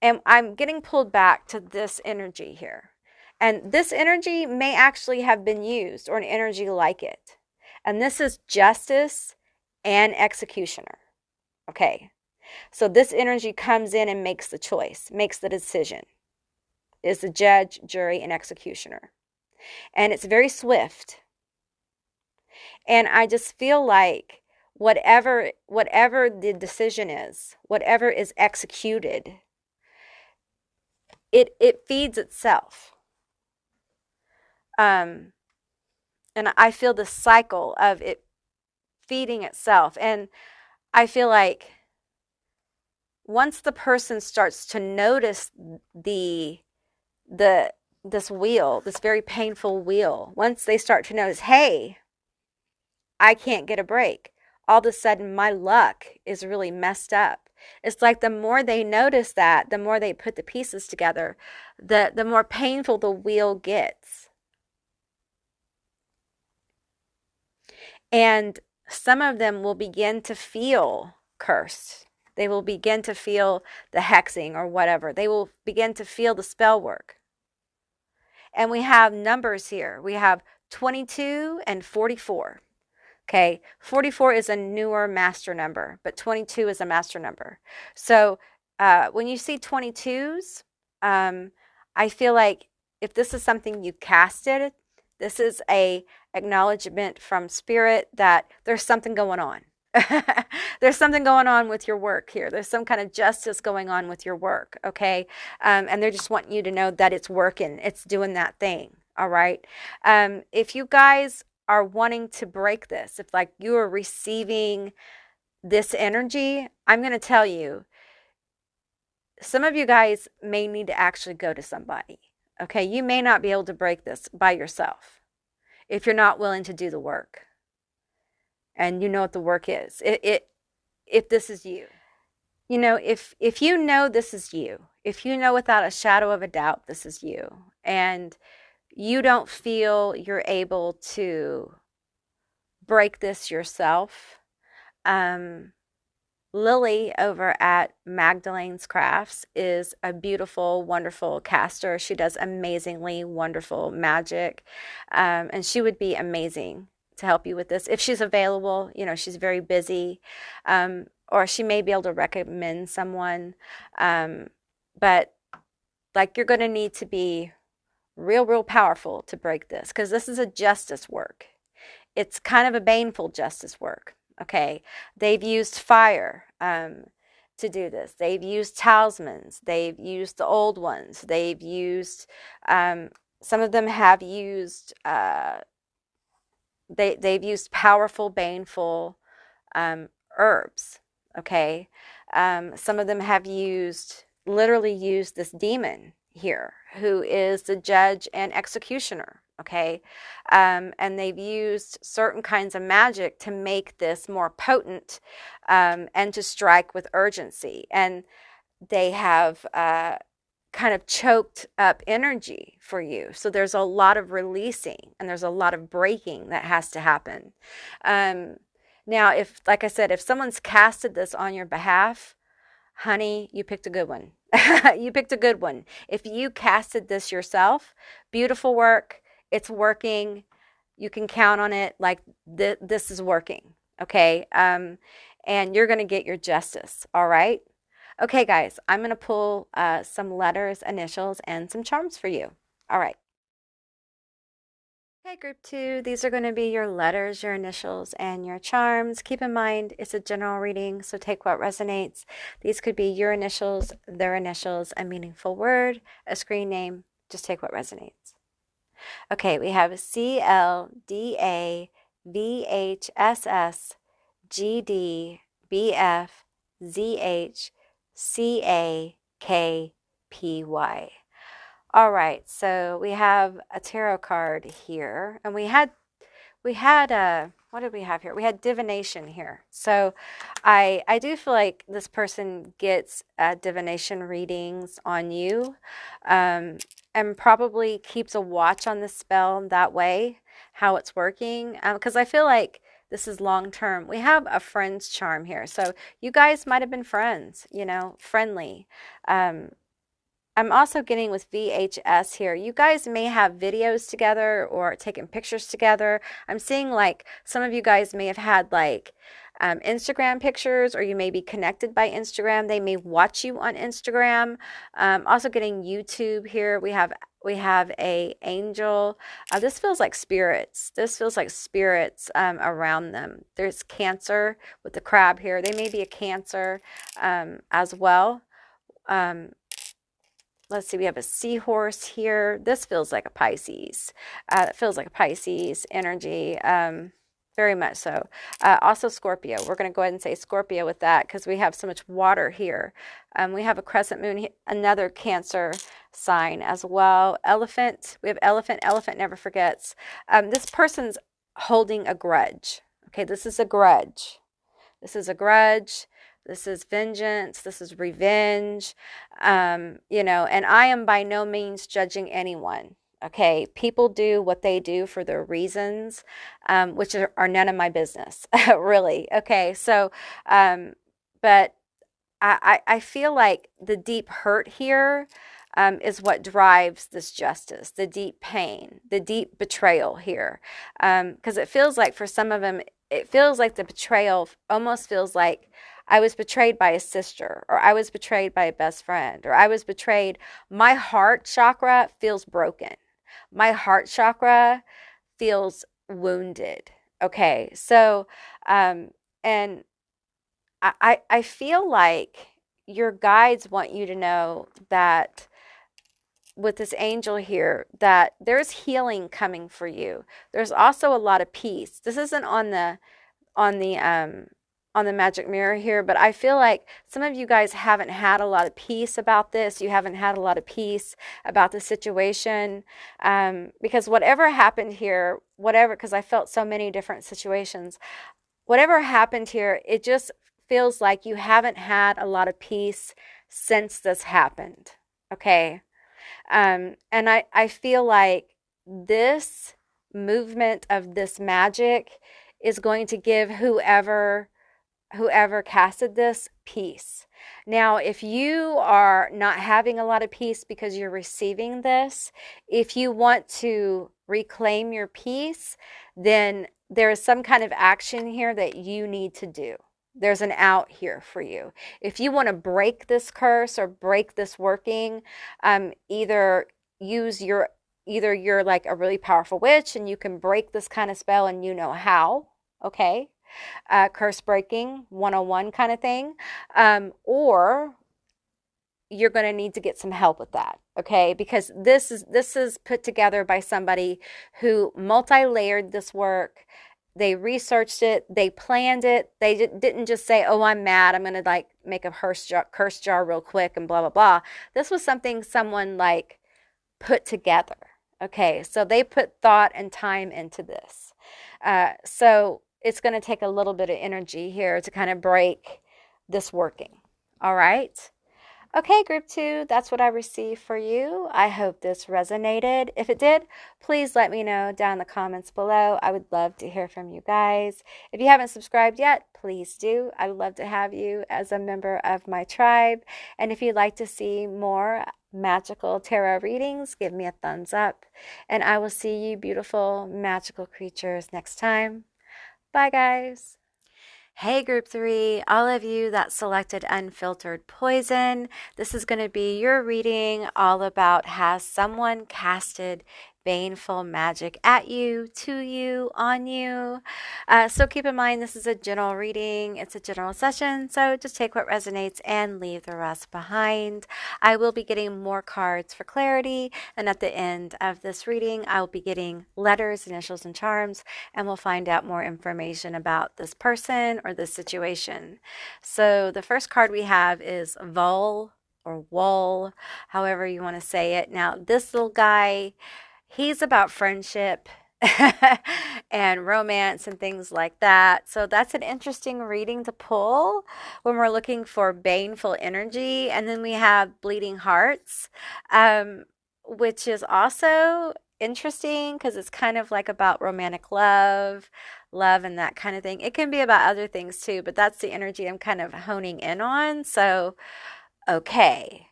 I'm getting pulled back to this energy here. And this energy may actually have been used, or an energy like it. And this is justice and executioner. Okay. So this energy comes in and makes the choice, makes the decision. Is the judge, jury, and executioner. And it's very swift. And I just feel like whatever the decision is, whatever is executed, it feeds itself. And I feel the cycle of it feeding itself. And I feel like once the person starts to notice this wheel, this very painful wheel, once they start to notice, hey, I can't get a break, all of a sudden my luck is really messed up. It's like the more they notice that, the more they put the pieces together, the more painful the wheel gets. And some of them will begin to feel cursed. They will begin to feel the hexing or whatever. They will begin to feel the spell work. And we have numbers here. We have 22 and 44. Okay, 44 is a newer master number, but 22 is a master number. So when you see 22s, I feel like if this is something you casted, this is a acknowledgement from spirit that there's something going on. There's something going on with your work here. There's some kind of justice going on with your work, okay? And they just want you to know that it's working. It's doing that thing, all right? If you guys are wanting to break this, if like you are receiving this energy, I'm going to tell you, some of you guys may need to actually go to somebody. Okay, you may not be able to break this by yourself if you're not willing to do the work. And you know what the work is. If this is you. You know, if you know this is you, if you know without a shadow of a doubt this is you, and you don't feel you're able to break this yourself, Lily over at Magdalene's Crafts is a beautiful, wonderful caster. She does amazingly wonderful magic, and she would be amazing to help you with this if she's available. You know, she's very busy, or she may be able to recommend someone, but like you're going to need to be real powerful to break this, because this is a justice work. It's kind of a baneful justice work. Okay, they've used fire to do this. They've used talismans. They've used the old ones. They've used, some of them have used, they've used powerful, baneful herbs. Okay, some of them have literally used this demon here, who is the judge and executioner. Okay, and they've used certain kinds of magic to make this more potent, and to strike with urgency. And they have kind of choked up energy for you. So there's a lot of releasing and there's a lot of breaking that has to happen. Now, if, like I said, if someone's casted this on your behalf, honey, you picked a good one. You picked a good one. If you casted this yourself, beautiful work. It's working. You can count on it. Like this is working. Okay. And you're going to get your justice. All right. Okay, guys, I'm going to pull some letters, initials, and some charms for you. All right. Okay, group 2, these are going to be your letters, your initials, and your charms. Keep in mind, it's a general reading, so take what resonates. These could be your initials, their initials, a meaningful word, a screen name. Just take what resonates. Okay, we have CLDAVHSSGDBFZHCAKPY. All right, so we have a tarot card here, and we had what did we have here? We had divination here. So I do feel like this person gets divination readings on you, and probably keeps a watch on the spell that way, how it's working, because I feel like this is long term. We have a friend's charm here, so you guys might have been friends, you know, friendly. I'm also getting with VHS here. You guys may have videos together or taken pictures together. I'm seeing like some of you guys may have had like Instagram pictures, or you may be connected by Instagram. They may watch you on Instagram. Also getting YouTube here. We have a angel. This feels like spirits. This feels like spirits around them. There's Cancer with the crab here. They may be a Cancer as well. Let's see, we have a seahorse here. This feels like a Pisces. It feels like a Pisces energy, very much so. Also Scorpio. We're going to go ahead and say Scorpio with that because we have so much water here. We have a crescent moon, another Cancer sign as well. Elephant. We have elephant. Elephant never forgets. This person's holding a grudge. Okay, this is a grudge. This is a grudge. This is vengeance. This is revenge. You know, and I am by no means judging anyone. Okay, people do what they do for their reasons, which are none of my business, really. Okay, so, but I feel like the deep hurt here is what drives this justice, the deep pain, the deep betrayal here. Because it feels like for some of them, it feels like the betrayal almost feels like I was betrayed by a sister, or I was betrayed by a best friend, or I was betrayed. My heart chakra feels broken. My heart chakra feels wounded. Okay, so, and I feel like your guides want you to know that with this angel here that there's healing coming for you. There's also a lot of peace. This isn't on the on the magic mirror here, but I feel like some of you guys haven't had a lot of peace about this. You haven't had a lot of peace about the situation, because whatever happened here, whatever, because I felt so many different situations, whatever happened here, it just feels like you haven't had a lot of peace since this happened. Okay. And I feel like this movement of this magic is going to give whoever casted this peace. Now, if you are not having a lot of peace because you're receiving this, if you want to reclaim your peace, then there is some kind of action here that you need to do. There's an out here for you. If you want to break this curse or break this working, either you're like a really powerful witch and you can break this kind of spell and you know how, okay? Curse breaking 101 kind of thing, or you're going to need to get some help with that, okay? Because this is put together by somebody who multi-layered this work. They researched it, they planned it. They didn't just say, oh, I'm mad, I'm going to like make a curse jar real quick and blah, blah, blah. This was something someone like put together, okay? So they put thought and time into this. So it's going to take a little bit of energy here to kind of break this working. All right. Okay, group 2, that's what I received for you. I hope this resonated. If it did, please let me know down in the comments below. I would love to hear from you guys. If you haven't subscribed yet, please do. I would love to have you as a member of my tribe. And if you'd like to see more magical tarot readings, give me a thumbs up. And I will see you beautiful magical creatures next time. Bye, guys. Hey, group 3, all of you that selected Unfiltered Poison. This is going to be your reading all about has someone casted Baneful Magick at you, to you, on you. So keep in mind, this is a general reading. It's a general session, so just take what resonates and leave the rest behind. I will be getting more cards for clarity, and at the end of this reading, I will be getting letters, initials, and charms, and we'll find out more information about this person or this situation. So the first card we have is Vol or Wool, however you want to say it. Now, this little guy, he's about friendship and romance and things like that. So that's an interesting reading to pull when we're looking for baneful energy. And then we have Bleeding Hearts, which is also interesting because it's kind of like about romantic love and that kind of thing. It can be about other things too, but that's the energy I'm kind of honing in on. So, okay,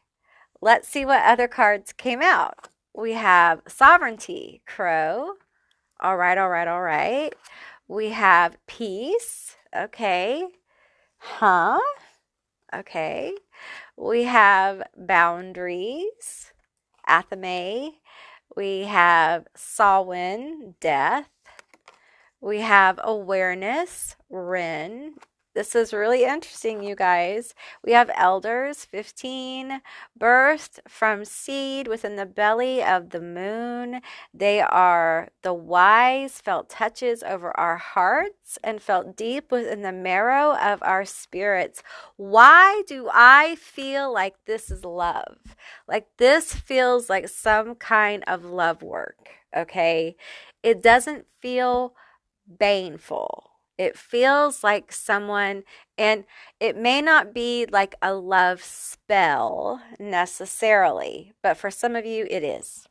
let's see what other cards came out. We have Sovereignty, Crow. All right, all right, all right. We have Peace. Okay. Huh? Okay. We have Boundaries, Athame. We have Samhain, Death. We have Awareness, Ren. This is really interesting, you guys. We have Elders, 15, birthed from seed within the belly of the moon. They are the wise, felt touches over our hearts and felt deep within the marrow of our spirits. Why do I feel like this is love? Like this feels like some kind of love work, okay? It doesn't feel baneful. It feels like someone, and it may not be like a love spell necessarily, but for some of you it is.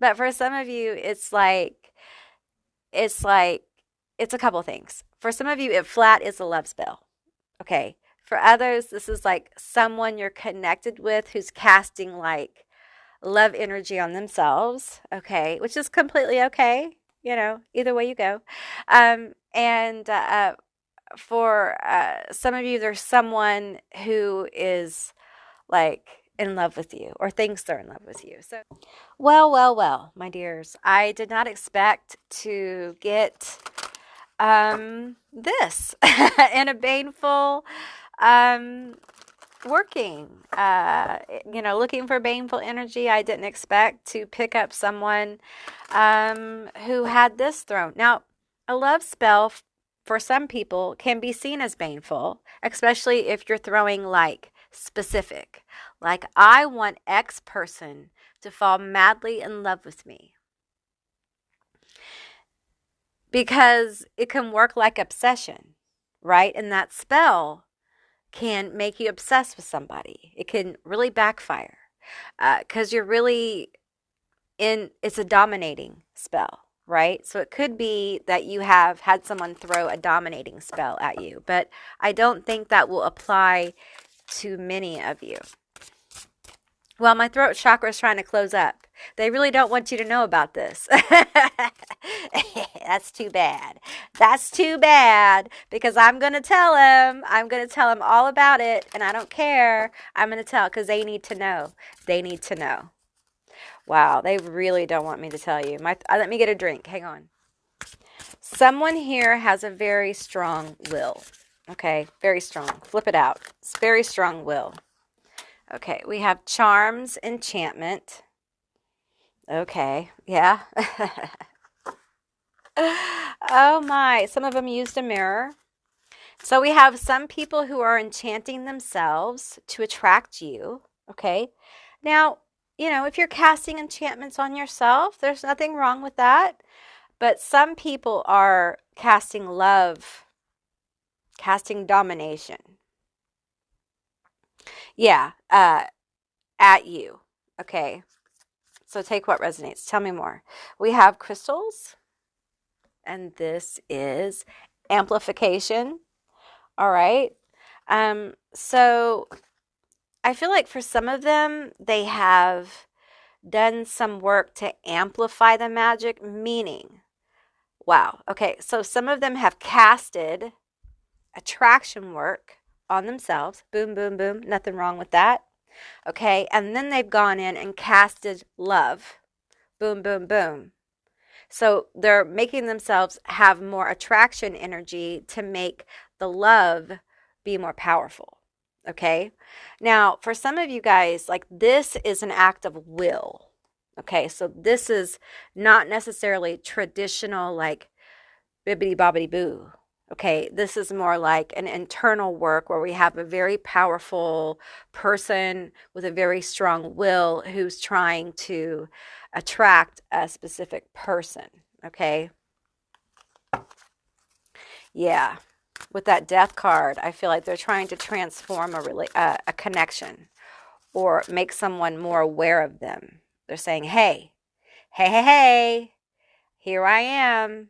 But for some of you it's a couple things. For some of you it flat is a love spell. Okay. For others this is like someone you're connected with who's casting like love energy on themselves, okay, which is completely okay. You know, either way you go. For some of you, there's someone who is like in love with you or thinks they're in love with you. So, well, my dears, I did not expect to get this in a baneful working. Looking for baneful energy. I didn't expect to pick up someone who had this thrown. Now, a love spell for some people can be seen as baneful, especially if you're throwing like specific. Like, I want X person to fall madly in love with me. Because it can work like obsession, right? And that spell can make you obsessed with somebody. It can really backfire because you're really it's a dominating spell, right? So it could be that you have had someone throw a dominating spell at you, but I don't think that will apply to many of you. Well, my throat chakra is trying to close up. They really don't want you to know about this. That's too bad. That's too bad because I'm going to tell them. I'm going to tell them all about it, and I don't care. I'm going to tell because they need to know. They need to know. Wow, they really don't want me to tell you. Let me get a drink. Hang on. Someone here has a very strong will. Okay, very strong. Flip it out. It's very strong will. Okay, we have charms, enchantment. Okay, yeah. Oh my, some of them used a mirror. So we have some people who are enchanting themselves to attract you. Okay, now, if you're casting enchantments on yourself, there's nothing wrong with that. But some people are casting love, casting domination. Yeah, at you. Okay. So take what resonates. Tell me more. We have crystals, and this is amplification. All right. So I feel like for some of them, they have done some work to amplify the magic, meaning, wow. Okay. So some of them have casted attraction work on themselves. Boom, boom, boom. Nothing wrong with that. Okay. And then they've gone in and casted love. Boom, boom, boom. So they're making themselves have more attraction energy to make the love be more powerful. Okay. Now, for some of you guys, like, this is an act of will. Okay. So this is not necessarily traditional, like, bibbity bobbity boo. Okay, this is more like an internal work where we have a very powerful person with a very strong will who's trying to attract a specific person. Okay. Yeah. With that death card, I feel like they're trying to transform a connection or make someone more aware of them. They're saying, hey, hey, hey, hey, here I am.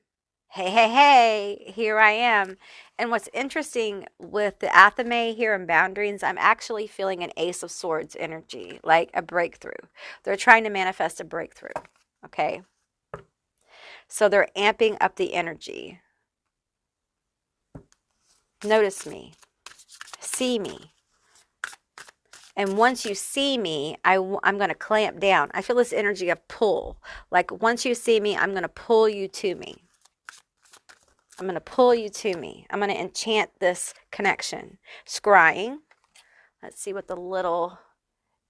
Hey, hey, hey, here I am. And what's interesting with the Athame here in Boundaries, I'm actually feeling an Ace of Swords energy, like a breakthrough. They're trying to manifest a breakthrough, okay? So they're amping up the energy. Notice me. See me. And once you see me, I'm going to clamp down. I feel this energy of pull. Like, once you see me, I'm going to pull you to me. I'm going to pull you to me. I'm going to enchant this connection. Scrying. Let's see what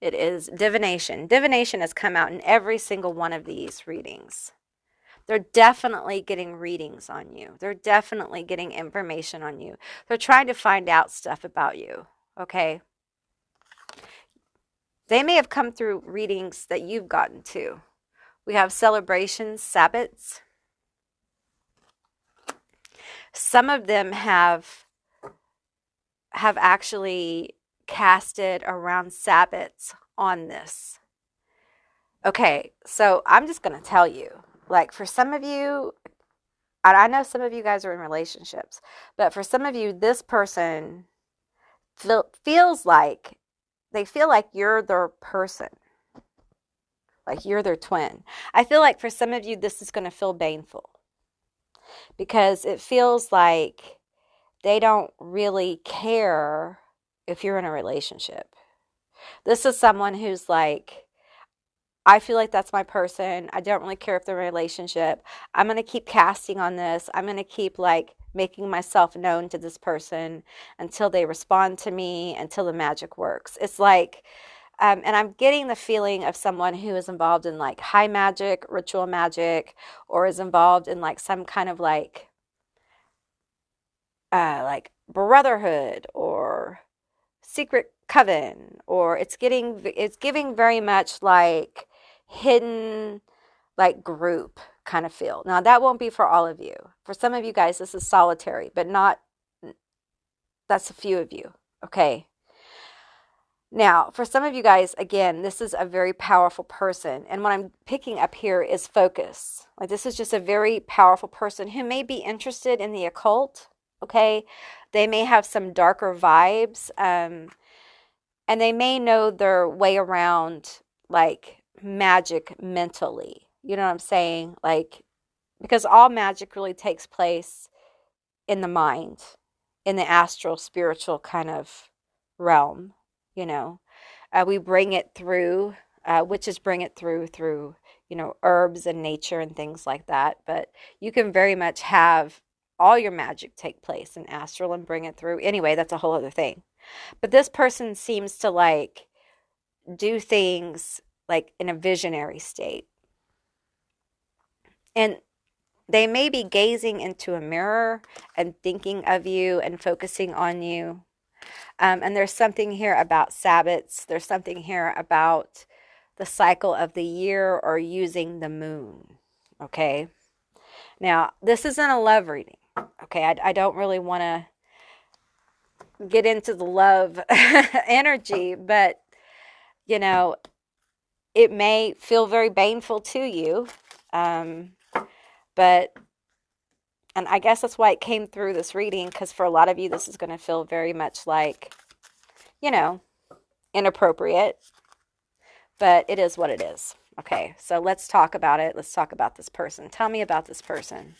it is. Divination. Divination has come out in every single one of these readings. They're definitely getting readings on you. They're definitely getting information on you. They're trying to find out stuff about you. Okay? They may have come through readings that you've gotten to. We have celebrations, Sabbats. Some of them have actually casted around Sabbats on this. Okay, so I'm just going to tell you, like, for some of you, I know some of you guys are in relationships, but for some of you, this person feels like, they feel like you're their person. Like you're their twin. I feel like for some of you, this is going to feel baneful. Because it feels like they don't really care if you're in a relationship. This is someone who's like, I feel like that's my person. I don't really care if they're in a relationship. I'm going to keep casting on this. I'm going to keep like making myself known to this person until they respond to me, until the magic works. It's like, and I'm getting the feeling of someone who is involved in like high magic, ritual magic, or is involved in like some kind of like brotherhood or secret coven, or it's giving very much like hidden like group kind of feel. Now that won't be for all of you. For some of you guys this is solitary, but not, that's a few of you. Okay. Now, for some of you guys, again, this is a very powerful person. And what I'm picking up here is focus. Like this is just a very powerful person who may be interested in the occult. Okay. They may have some darker vibes. And they may know their way around like magic mentally. You know what I'm saying? Like, because all magic really takes place in the mind, in the astral, spiritual kind of realm, you know. We bring it through, witches bring it through, you know, herbs and nature and things like that. But you can very much have all your magic take place in astral and bring it through. Anyway, that's a whole other thing. But this person seems to like do things like in a visionary state. And they may be gazing into a mirror and thinking of you and focusing on you. And there's something here about Sabbats. There's something here about the cycle of the year or using the moon. Okay. Now, this isn't a love reading. Okay. I don't really want to get into the love energy, but you know, it may feel very baneful to you. But, and I guess that's why it came through this reading, because for a lot of you, this is going to feel very much like, you know, inappropriate, but it is what it is. Okay, so let's talk about it. Let's talk about this person. Tell me about this person.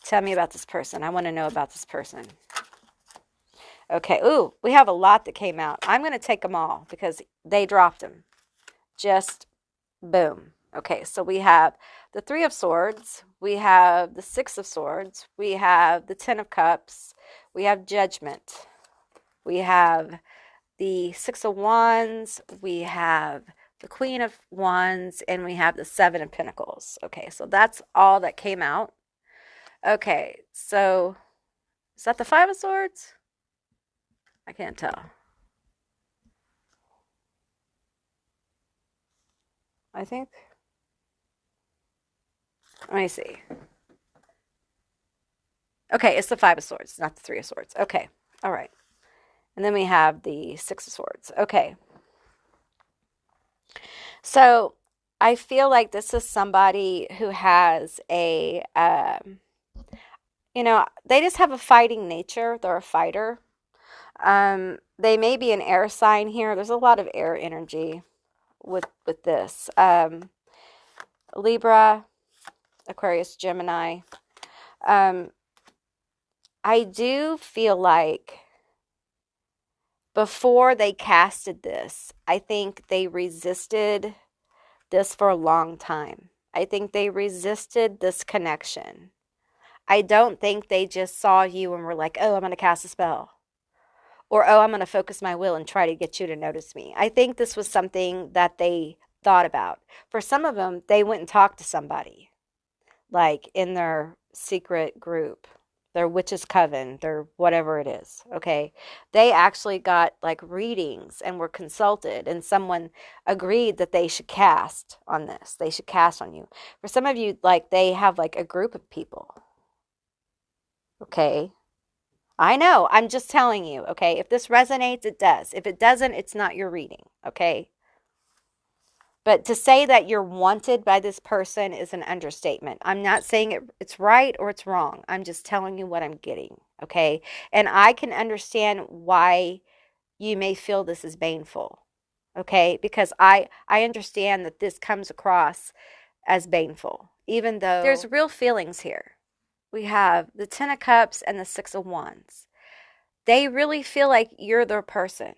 Tell me about this person. I want to know about this person. Okay, ooh, we have a lot that came out. I'm going to take them all because they dropped them. Just boom. Okay, so we have the Three of Swords. We have the Six of Swords. We have the Ten of Cups. We have Judgment. We have the Six of Wands. We have the Queen of Wands. And we have the Seven of Pentacles. Okay, so that's all that came out. Okay, so is that the Five of Swords? I can't tell. I think. Let me see. Okay, it's the Five of Swords, not the Three of Swords. Okay, all right. And then we have the Six of Swords. Okay. So I feel like this is somebody who has a, you know, they just have a fighting nature. They're a fighter. They may be an air sign here. There's a lot of air energy with this. Libra, Aquarius, Gemini. I do feel like before they casted this, I think they resisted this for a long time. I think they resisted this connection. I don't think they just saw you and were like, oh, I'm going to cast a spell. Or, oh, I'm going to focus my will and try to get you to notice me. I think this was something that they thought about. For some of them, they went and talked to somebody, like in their secret group, their witch's coven, their whatever it is, okay? They actually got like readings and were consulted, and someone agreed that they should cast on this. They should cast on you. For some of you, like they have like a group of people, okay? I know, I'm just telling you, okay? If this resonates, it does. If it doesn't, it's not your reading, okay? But to say that you're wanted by this person is an understatement. I'm not saying it's right or it's wrong. I'm just telling you what I'm getting, okay? And I can understand why you may feel this is baneful, okay? Because I understand that this comes across as baneful, even though there's real feelings here. We have the Ten of Cups and the Six of Wands. They really feel like you're their person.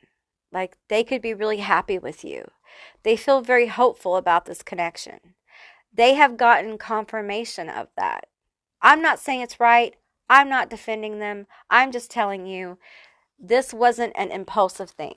Like they could be really happy with you. They feel very hopeful about this connection. They have gotten confirmation of that. I'm not saying it's right. I'm not defending them. I'm just telling you this wasn't an impulsive thing.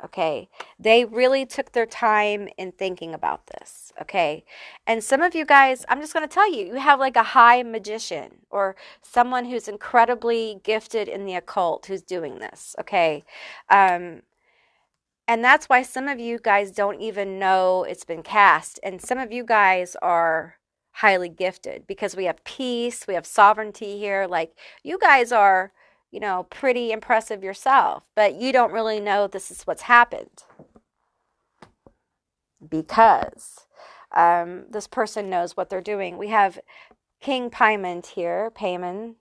Okay. They really took their time in thinking about this. Okay. And some of you guys, I'm just going to tell you, you have like a high magician or someone who's incredibly gifted in the occult who's doing this. Okay. And that's why some of you guys don't even know it's been cast. And some of you guys are highly gifted because we have peace, we have sovereignty here. Like you guys are, you know, pretty impressive yourself, but you don't really know this is what's happened because this person knows what they're doing. We have King Paimon here, Paimon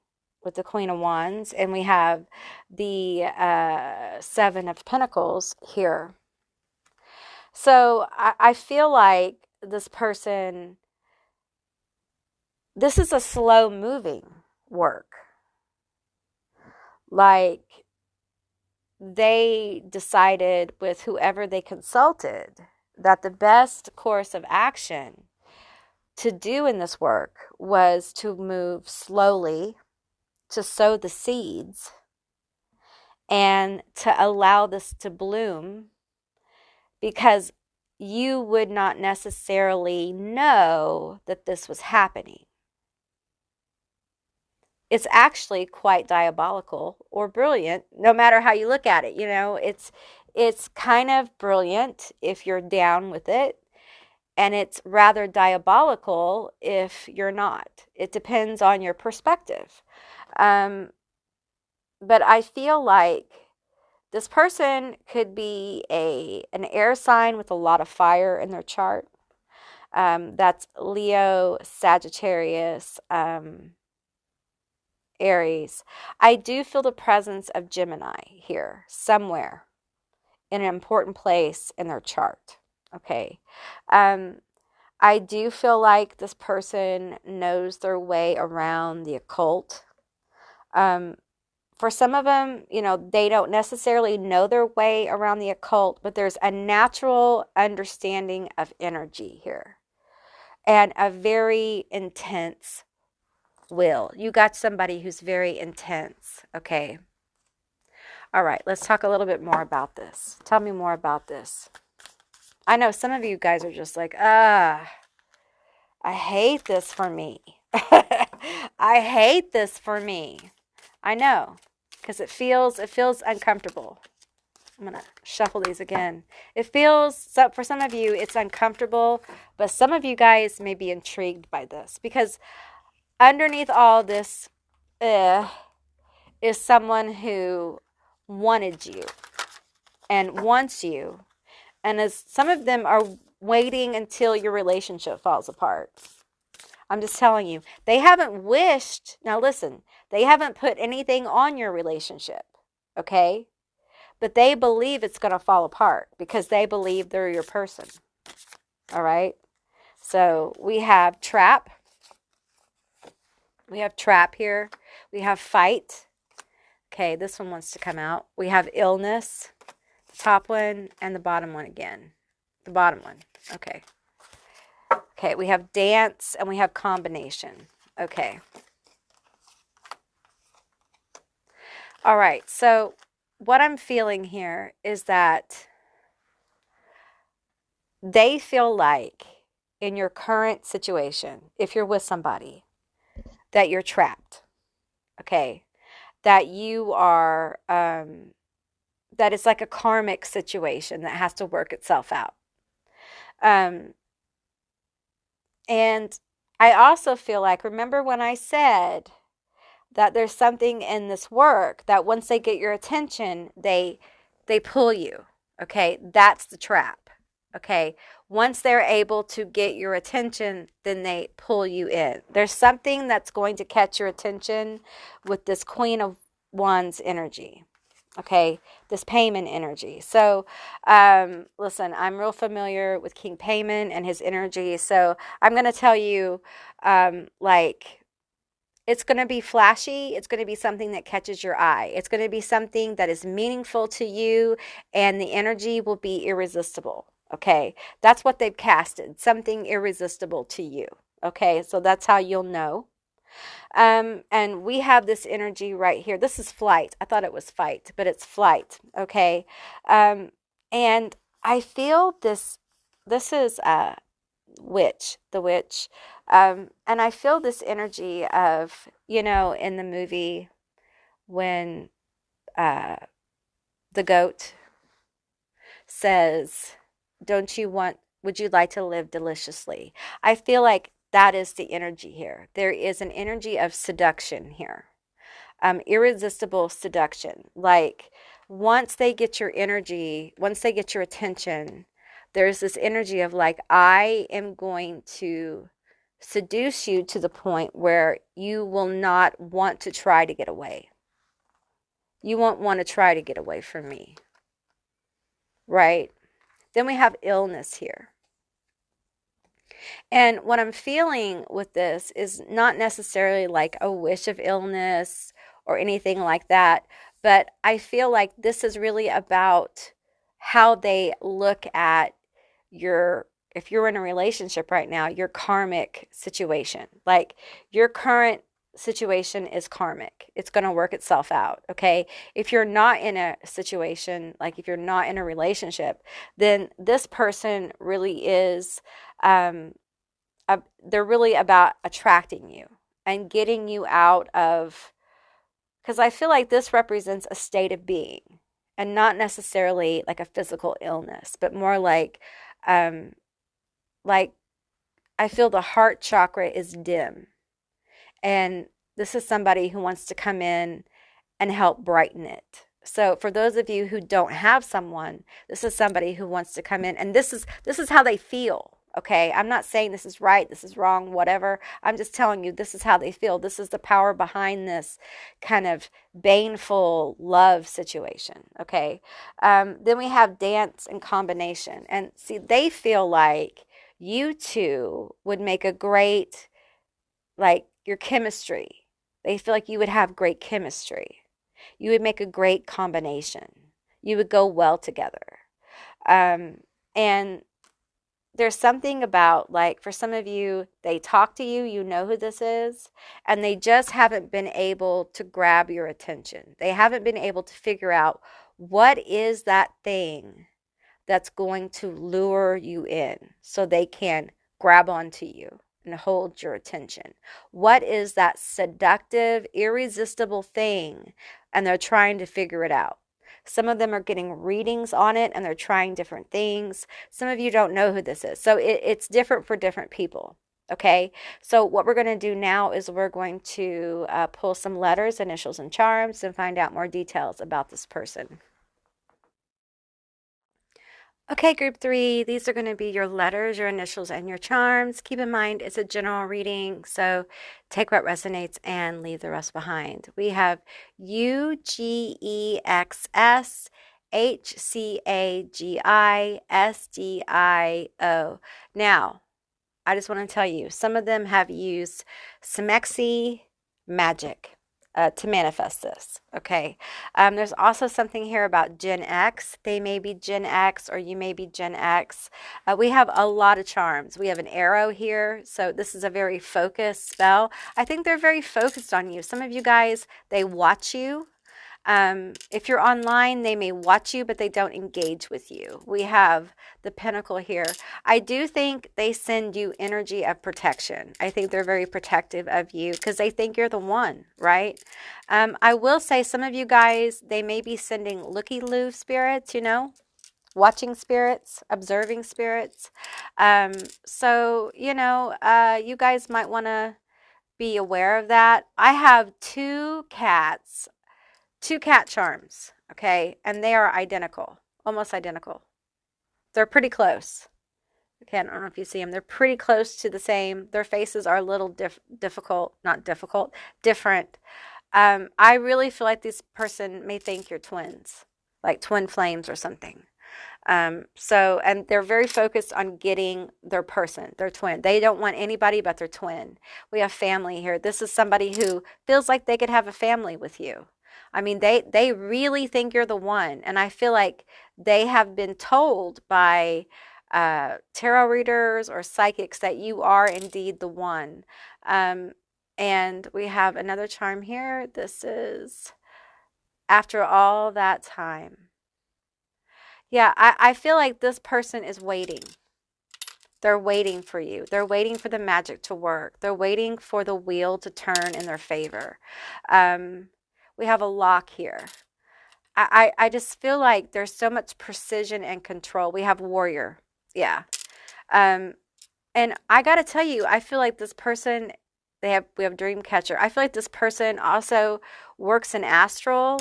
with the Queen of Wands, and we have the Seven of Pentacles here. So I feel like this person, this is a slow moving work. Like they decided with whoever they consulted that the best course of action to do in this work was to move slowly, to sow the seeds, and to allow this to bloom, because you would not necessarily know that this was happening. It's actually quite diabolical or brilliant, no matter how you look at it. You know, it's kind of brilliant if you're down with it, and it's rather diabolical if you're not. It depends on your perspective. But I feel like this person could be an air sign with a lot of fire in their chart. That's Leo, Sagittarius, Aries. I do feel the presence of Gemini here somewhere in an important place in their chart. Okay. I do feel like this person knows their way around the occult. For some of them, you know, they don't necessarily know their way around the occult, but there's a natural understanding of energy here and a very intense will. You got somebody who's very intense. Okay. All right. Let's talk a little bit more about this. Tell me more about this. I know some of you guys are just like, I hate this for me. I hate this for me. I know, because it feels uncomfortable. I'm going to shuffle these again. It feels, so for some of you, it's uncomfortable, but some of you guys may be intrigued by this, because underneath all this is someone who wanted you and wants you. And as some of them are waiting until your relationship falls apart. I'm just telling you, they haven't wished. Now listen, they haven't put anything on your relationship. Okay? But they believe it's going to fall apart because they believe they're your person. All right? So we have trap. We have trap here. We have fight. Okay, this one wants to come out. We have illness, the top one, and the bottom one again. The bottom one. Okay. Okay, we have dance and we have combination. Okay. All right, so what I'm feeling here is that they feel like in your current situation, if you're with somebody, that you're trapped. Okay. That you are, that it's like a karmic situation that has to work itself out. And I also feel like, remember when I said that there's something in this work that once they get your attention, they pull you. Okay. That's the trap. Okay. Once they're able to get your attention, then they pull you in. There's something that's going to catch your attention with this Queen of Wands energy. Okay. This Paimon energy. So, listen, I'm real familiar with King Paimon and his energy. So I'm going to tell you, like, It's going to be flashy. It's going to be something that catches your eye. It's going to be something that is meaningful to you, and the energy will be irresistible. Okay, that's what they've casted, something irresistible to you. Okay, so that's how you'll know. And we have this energy right here. This is flight. I thought it was fight, but it's flight. Okay, and I feel this. This is witch, the witch. And I feel this energy of, in the movie when uh, the goat says, would you like to live deliciously? I feel like that is the energy here. There is an energy of seduction here, irresistible seduction. Like once they get your energy, once they get your attention, there's this energy of like, I am going to seduce you to the point where you will not want to try to get away. You won't want to try to get away from me, right? Then we have illness here. And what I'm feeling with this is not necessarily like a wish of illness or anything like that, but I feel like this is really about how they look at if you're in a relationship right now, your karmic situation. Like your current situation is karmic. It's going to work itself out, okay? If you're not in a situation, like if you're not in a relationship, then this person really is, they're really about attracting you and getting you out of, because I feel like this represents a state of being and not necessarily like a physical illness, but more like I feel the heart chakra is dim. And this is somebody who wants to come in and help brighten it. So for those of you who don't have someone, this is somebody who wants to come in, and this is how they feel. Okay, I'm not saying this is right, this is wrong, whatever. I'm just telling you this is how they feel. This is the power behind this kind of baneful love situation. Okay, then we have dance and combination, and see, they feel like you two would make a great, like your chemistry. They feel like you would have great chemistry. You would make a great combination. You would go well together, and there's something about, like, for some of you, they talk to you, you know who this is, and they just haven't been able to grab your attention. They haven't been able to figure out what is that thing that's going to lure you in so they can grab onto you and hold your attention. What is that seductive, irresistible thing? And they're trying to figure it out. Some of them are getting readings on it and they're trying different things. Some of you don't know who this is. So it's different for different people. Okay, so what we're going to do now is we're going to pull some letters, initials, and charms and find out more details about this person. Okay, group 3, these are going to be your letters, your initials, and your charms. Keep in mind it's a general reading, so take what resonates and leave the rest behind. We have UGXSHCAGISDIO. Now, I just want to tell you, some of them have used Cashapp Magick to manifest this, okay? There's also something here about Gen X. They may be Gen X or you may be Gen X. We have a lot of charms. We have an arrow here, so this is a very focused spell. I think they're very focused on you. Some of you guys, they watch you. If you're online, they may watch you, but they don't engage with you. We have the pentacle here. I do think they send you energy of protection. I think they're very protective of you because they think you're the one, right? I will say some of you guys, they may be sending looky-loo spirits, watching spirits, observing spirits. So, you guys might want to be aware of that. I have two cat charms, okay, and they are identical, almost identical. They're pretty close. Okay, I don't know if you see them. They're pretty close to the same. Their faces are a little different. I really feel like this person may think you're twins, like twin flames or something. And they're very focused on getting their person, their twin. They don't want anybody but their twin. We have family here. This is somebody who feels like they could have a family with you. I mean, they really think you're the one. And I feel like they have been told by tarot readers or psychics that you are indeed the one. And we have another charm here. This is after all that time. Yeah, I feel like this person is waiting. They're waiting for you. They're waiting for the magic to work. They're waiting for the wheel to turn in their favor. We have a lock here. I just feel like there's so much precision and control. We have warrior. Yeah. And I got to tell you, I feel like this person, we have dream catcher. I feel like this person also works in astral.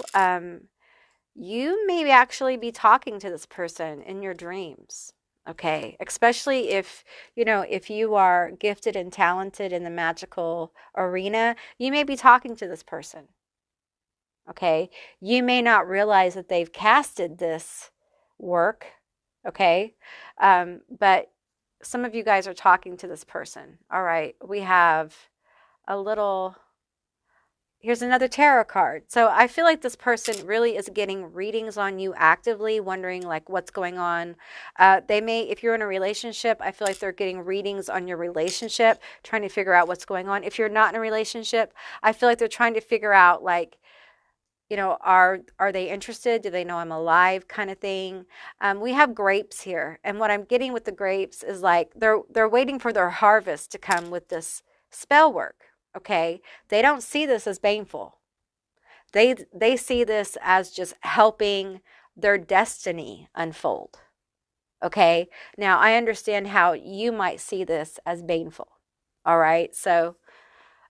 You may actually be talking to this person in your dreams. Okay, especially if if you are gifted and talented in the magical arena, you may be talking to this person. Okay, you may not realize that they've casted this work. Okay, but some of you guys are talking to this person. All right, we have a little. Here's another tarot card. So I feel like this person really is getting readings on you actively, wondering like what's going on. They may, if you're in a relationship, I feel like they're getting readings on your relationship, trying to figure out what's going on. If you're not in a relationship, I feel like they're trying to figure out like, are they interested? Do they know I'm alive kind of thing? We have grapes here. And what I'm getting with the grapes is like they're waiting for their harvest to come with this spell work. Okay, they don't see this as baneful. They see this as just helping their destiny unfold. Okay, now I understand how you might see this as baneful. All right, so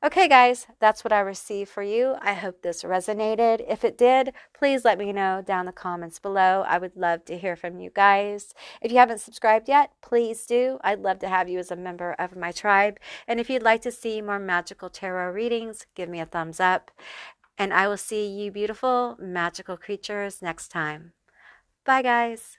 okay, guys, that's what I received for you. I hope this resonated. If it did, please let me know down in the comments below. I would love to hear from you guys. If you haven't subscribed yet, please do. I'd love to have you as a member of my tribe. And if you'd like to see more magical tarot readings, give me a thumbs up. And I will see you beautiful magical creatures next time. Bye, guys.